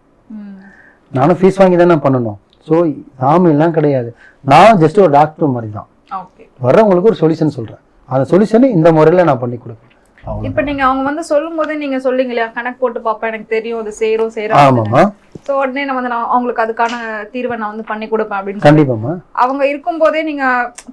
நானும் ஃபீஸ் வாங்கி தானே பண்ணணும். ஸோ சாமிலாம் கிடையாது, நான் ஜஸ்ட் ஒரு டாக்டர் மாதிரி தான். வர்றவங்களுக்கு ஒரு சொல்யூஷன் சொல்றேன், அந்த சொல்யூஷனை இந்த முறையில நான் பண்ணி கொடுப்பேன். இப்ப நீங்க அவங்க வந்து சொல்லும் போதே நீங்க சொல்லிங்க இல்லையா, கணக்கு போட்டு பாப்பா எனக்கு தெரியும் அது சேரும் சேரும். ஆமாம்மா. சோ உடனே நான் வந்து அவங்களுக்கு அதுக்கான தீர்வை நான் வந்து பண்ணி கொடுப்பேன் அப்படின்னு. கண்டிப்பாம்மா. அவங்க இருக்கும் போதே நீங்க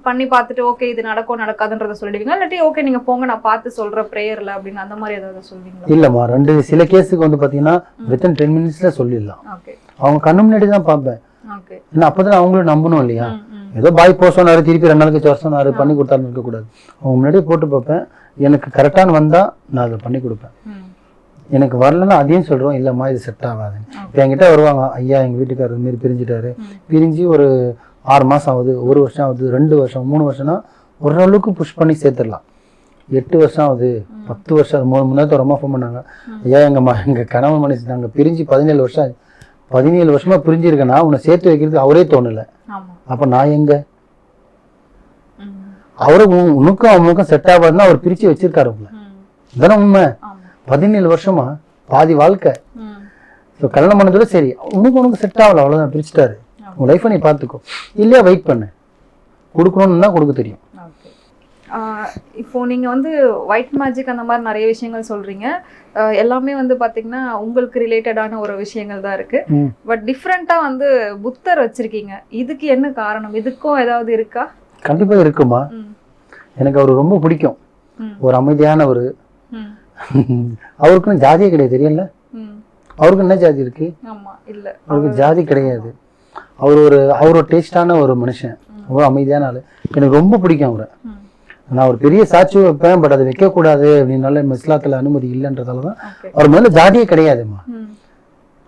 பண்ணி பார்த்துட்டு ஓகே இது நடக்கும் நடக்காதுன்றத சொல்லிடுவீங்க, இல்லாட்டி ஓகே நீங்க போங்க நான் பார்த்து சொல்றேன் பிரேயர்ல அப்படின்னு அந்த மாதிரி ஏதாவது சொல்லுவீங்களா? இல்லம்மா, சில கேஸுக்கு வந்து பாத்தீங்கன்னா வித்தின் 10 minutesல சொல்லிடலாம். அவங்க கண்ணு முன்னாடி தான் பார்ப்பேன், ஏன்னா அப்பதான் அவங்களும் நம்பணும் இல்லையா. ஏதோ பாய் போக சொன்னாரு திருப்பி 2 நாளுக்கு வர சொன்னாரு பண்ணி கொடுத்தாருன்னு இருக்கக்கூடாது. அவங்க முன்னாடியே போட்டு பார்ப்பேன், எனக்கு கரெக்டான வந்தா நான் அதை பண்ணி கொடுப்பேன். எனக்கு வரலன்னா அதையும் சொல்றோம், இல்லம்மா இது செட் ஆகாது. இப்போ என்கிட்ட வருவாங்க, ஐயா எங்க வீட்டுக்காரர் இது மாதிரி பிரிஞ்சுட்டாரு, பிரிஞ்சு ஒரு 6 மாசம் ஆகுது, 1 வருஷம் ஆகுது, 2 வருஷம் 3 வருஷம்னா ஓரளவுக்கு புஷ் பண்ணி சேர்த்துடலாம். 8 வருஷம் ஆகுது, 10 வருஷம். 3 மணி நேரத்தை ரொம்ப ஃபோன் பண்ணாங்க, ஐயா எங்க கணவன் மனுஷன் நாங்கள் பிரிஞ்சு 17 வருஷம் ஆகுது, 17 வருஷமா பிரிஞ்சிருக்கேன்னா உன்னை சேர்த்து வைக்கிறதுக்கு அவரே தோணலை, அப்ப நான் எங்க? அவரு உனக்கும் அவனுக்கும் செட் ஆகாதுன்னா அவர் பிரிச்சு வச்சிருக்காரு உங்களை, இதானே உண்மை. 17 வருஷமா பாதி வாழ்க்கை. கல்யாணம் பண்ணதோட சரி உனக்கு செட் ஆகல, அவ்வளவுதான், பிரிச்சுட்டாரு. உன் லைஃபை நீ பார்த்துக்கோ, இல்லையா வெயிட் பண்ணு, கொடுக்கணும்னு தான் கொடுக்க தெரியும். இப்போ நீங்க வந்து ஒயிட் மேஜிக் அந்த மாதிரி நிறைய விஷயங்கள் சொல்றீங்க, எல்லாமே வந்து பாத்தீங்கன்னா உங்களுக்கு ரிலேட்டடான ஒரு விஷயங்கள் தான் இருக்கு. பட் டிஃப்ரெண்டா வந்து புத்தர் வச்சிருக்கீங்க, இதுக்கு என்ன காரணம்? இதுக்கும் ஏதாவது இருக்கா? கண்டிப்பா இருக்குமா. எனக்கு அவரு ரொம்ப பிடிக்கும், ஒரு அமைதியானவர். அவருக்குன்னு ஜாதியே கிடையாது, தெரியல. அவருக்கு என்ன ஜாதி இருக்கு? அவருக்கு ஜாதி கிடையாது. அவரோட டேஸ்டான ஒரு மனுஷன், ஒரு அமைதியான ஆளு. எனக்கு ரொம்ப பிடிக்கும் அவரை. நான் ஒரு பெரிய சாட்சி வைப்பேன், பட் அதை வைக்கக்கூடாது அப்படின்னால இஸ்லாத்துல அனுமதி இல்லைன்றதாலதான். அவர் மேல ஜாதியே கிடையாதுமா,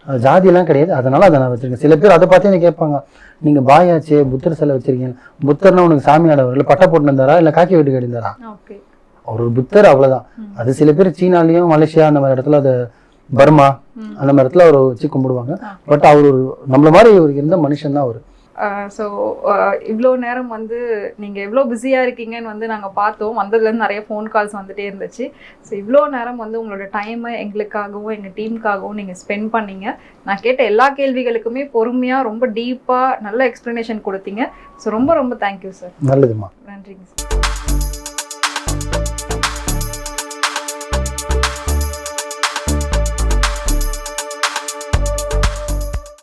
ஜாதி எல்லாம் கிடையாது, அதனால அதை நான் வச்சிருக்கேன். சில பேர் அதை பார்த்து எனக்கு கேட்பாங்க, நீங்க பாயாச்சு புத்தர் சிலை வச்சிருக்கீங்க, புத்தர்னா உனக்கு சாமியானவர் இல்ல பட்டை போட்டு இருந்தாரா இல்ல காக்கி வீட்டுக்கு எடுத்தாரா? அவர் ஒரு புத்தர், அவ்வளவுதான். அது சில பேர் சீனாலையும் மலேசியா அந்த மாதிரி இடத்துல, அது பர்மா அந்த மாதிரி இடத்துல அவர் வச்சு கும்பிடுவாங்க. பட் அவர் ஒரு நம்மள மாதிரி இருந்த மனுஷன் தான் அவர். ஸோ இவ்வளோ நேரம் வந்து நீங்கள் எவ்வளோ பிஸியாக இருக்கீங்கன்னு வந்து நாங்கள் பார்த்தோம், வந்ததுலேருந்து நிறைய ஃபோன் கால்ஸ் வந்துகிட்டே இருந்துச்சு. ஸோ இவ்வளோ நேரம் வந்து உங்களோட டைமை எங்களுக்காகவும் எங்கள் டீமுக்காகவும் நீங்கள் ஸ்பெண்ட் பண்ணீங்க. நான் கேட்ட எல்லா கேள்விகளுக்குமே பொறுமையாக ரொம்ப டீப்பாக நல்ல எக்ஸ்ப்ளனேஷன் கொடுத்தீங்க. ஸோ ரொம்ப ரொம்ப தேங்க்யூ சார். நல்லதுமா, நன்றிங்க சார்.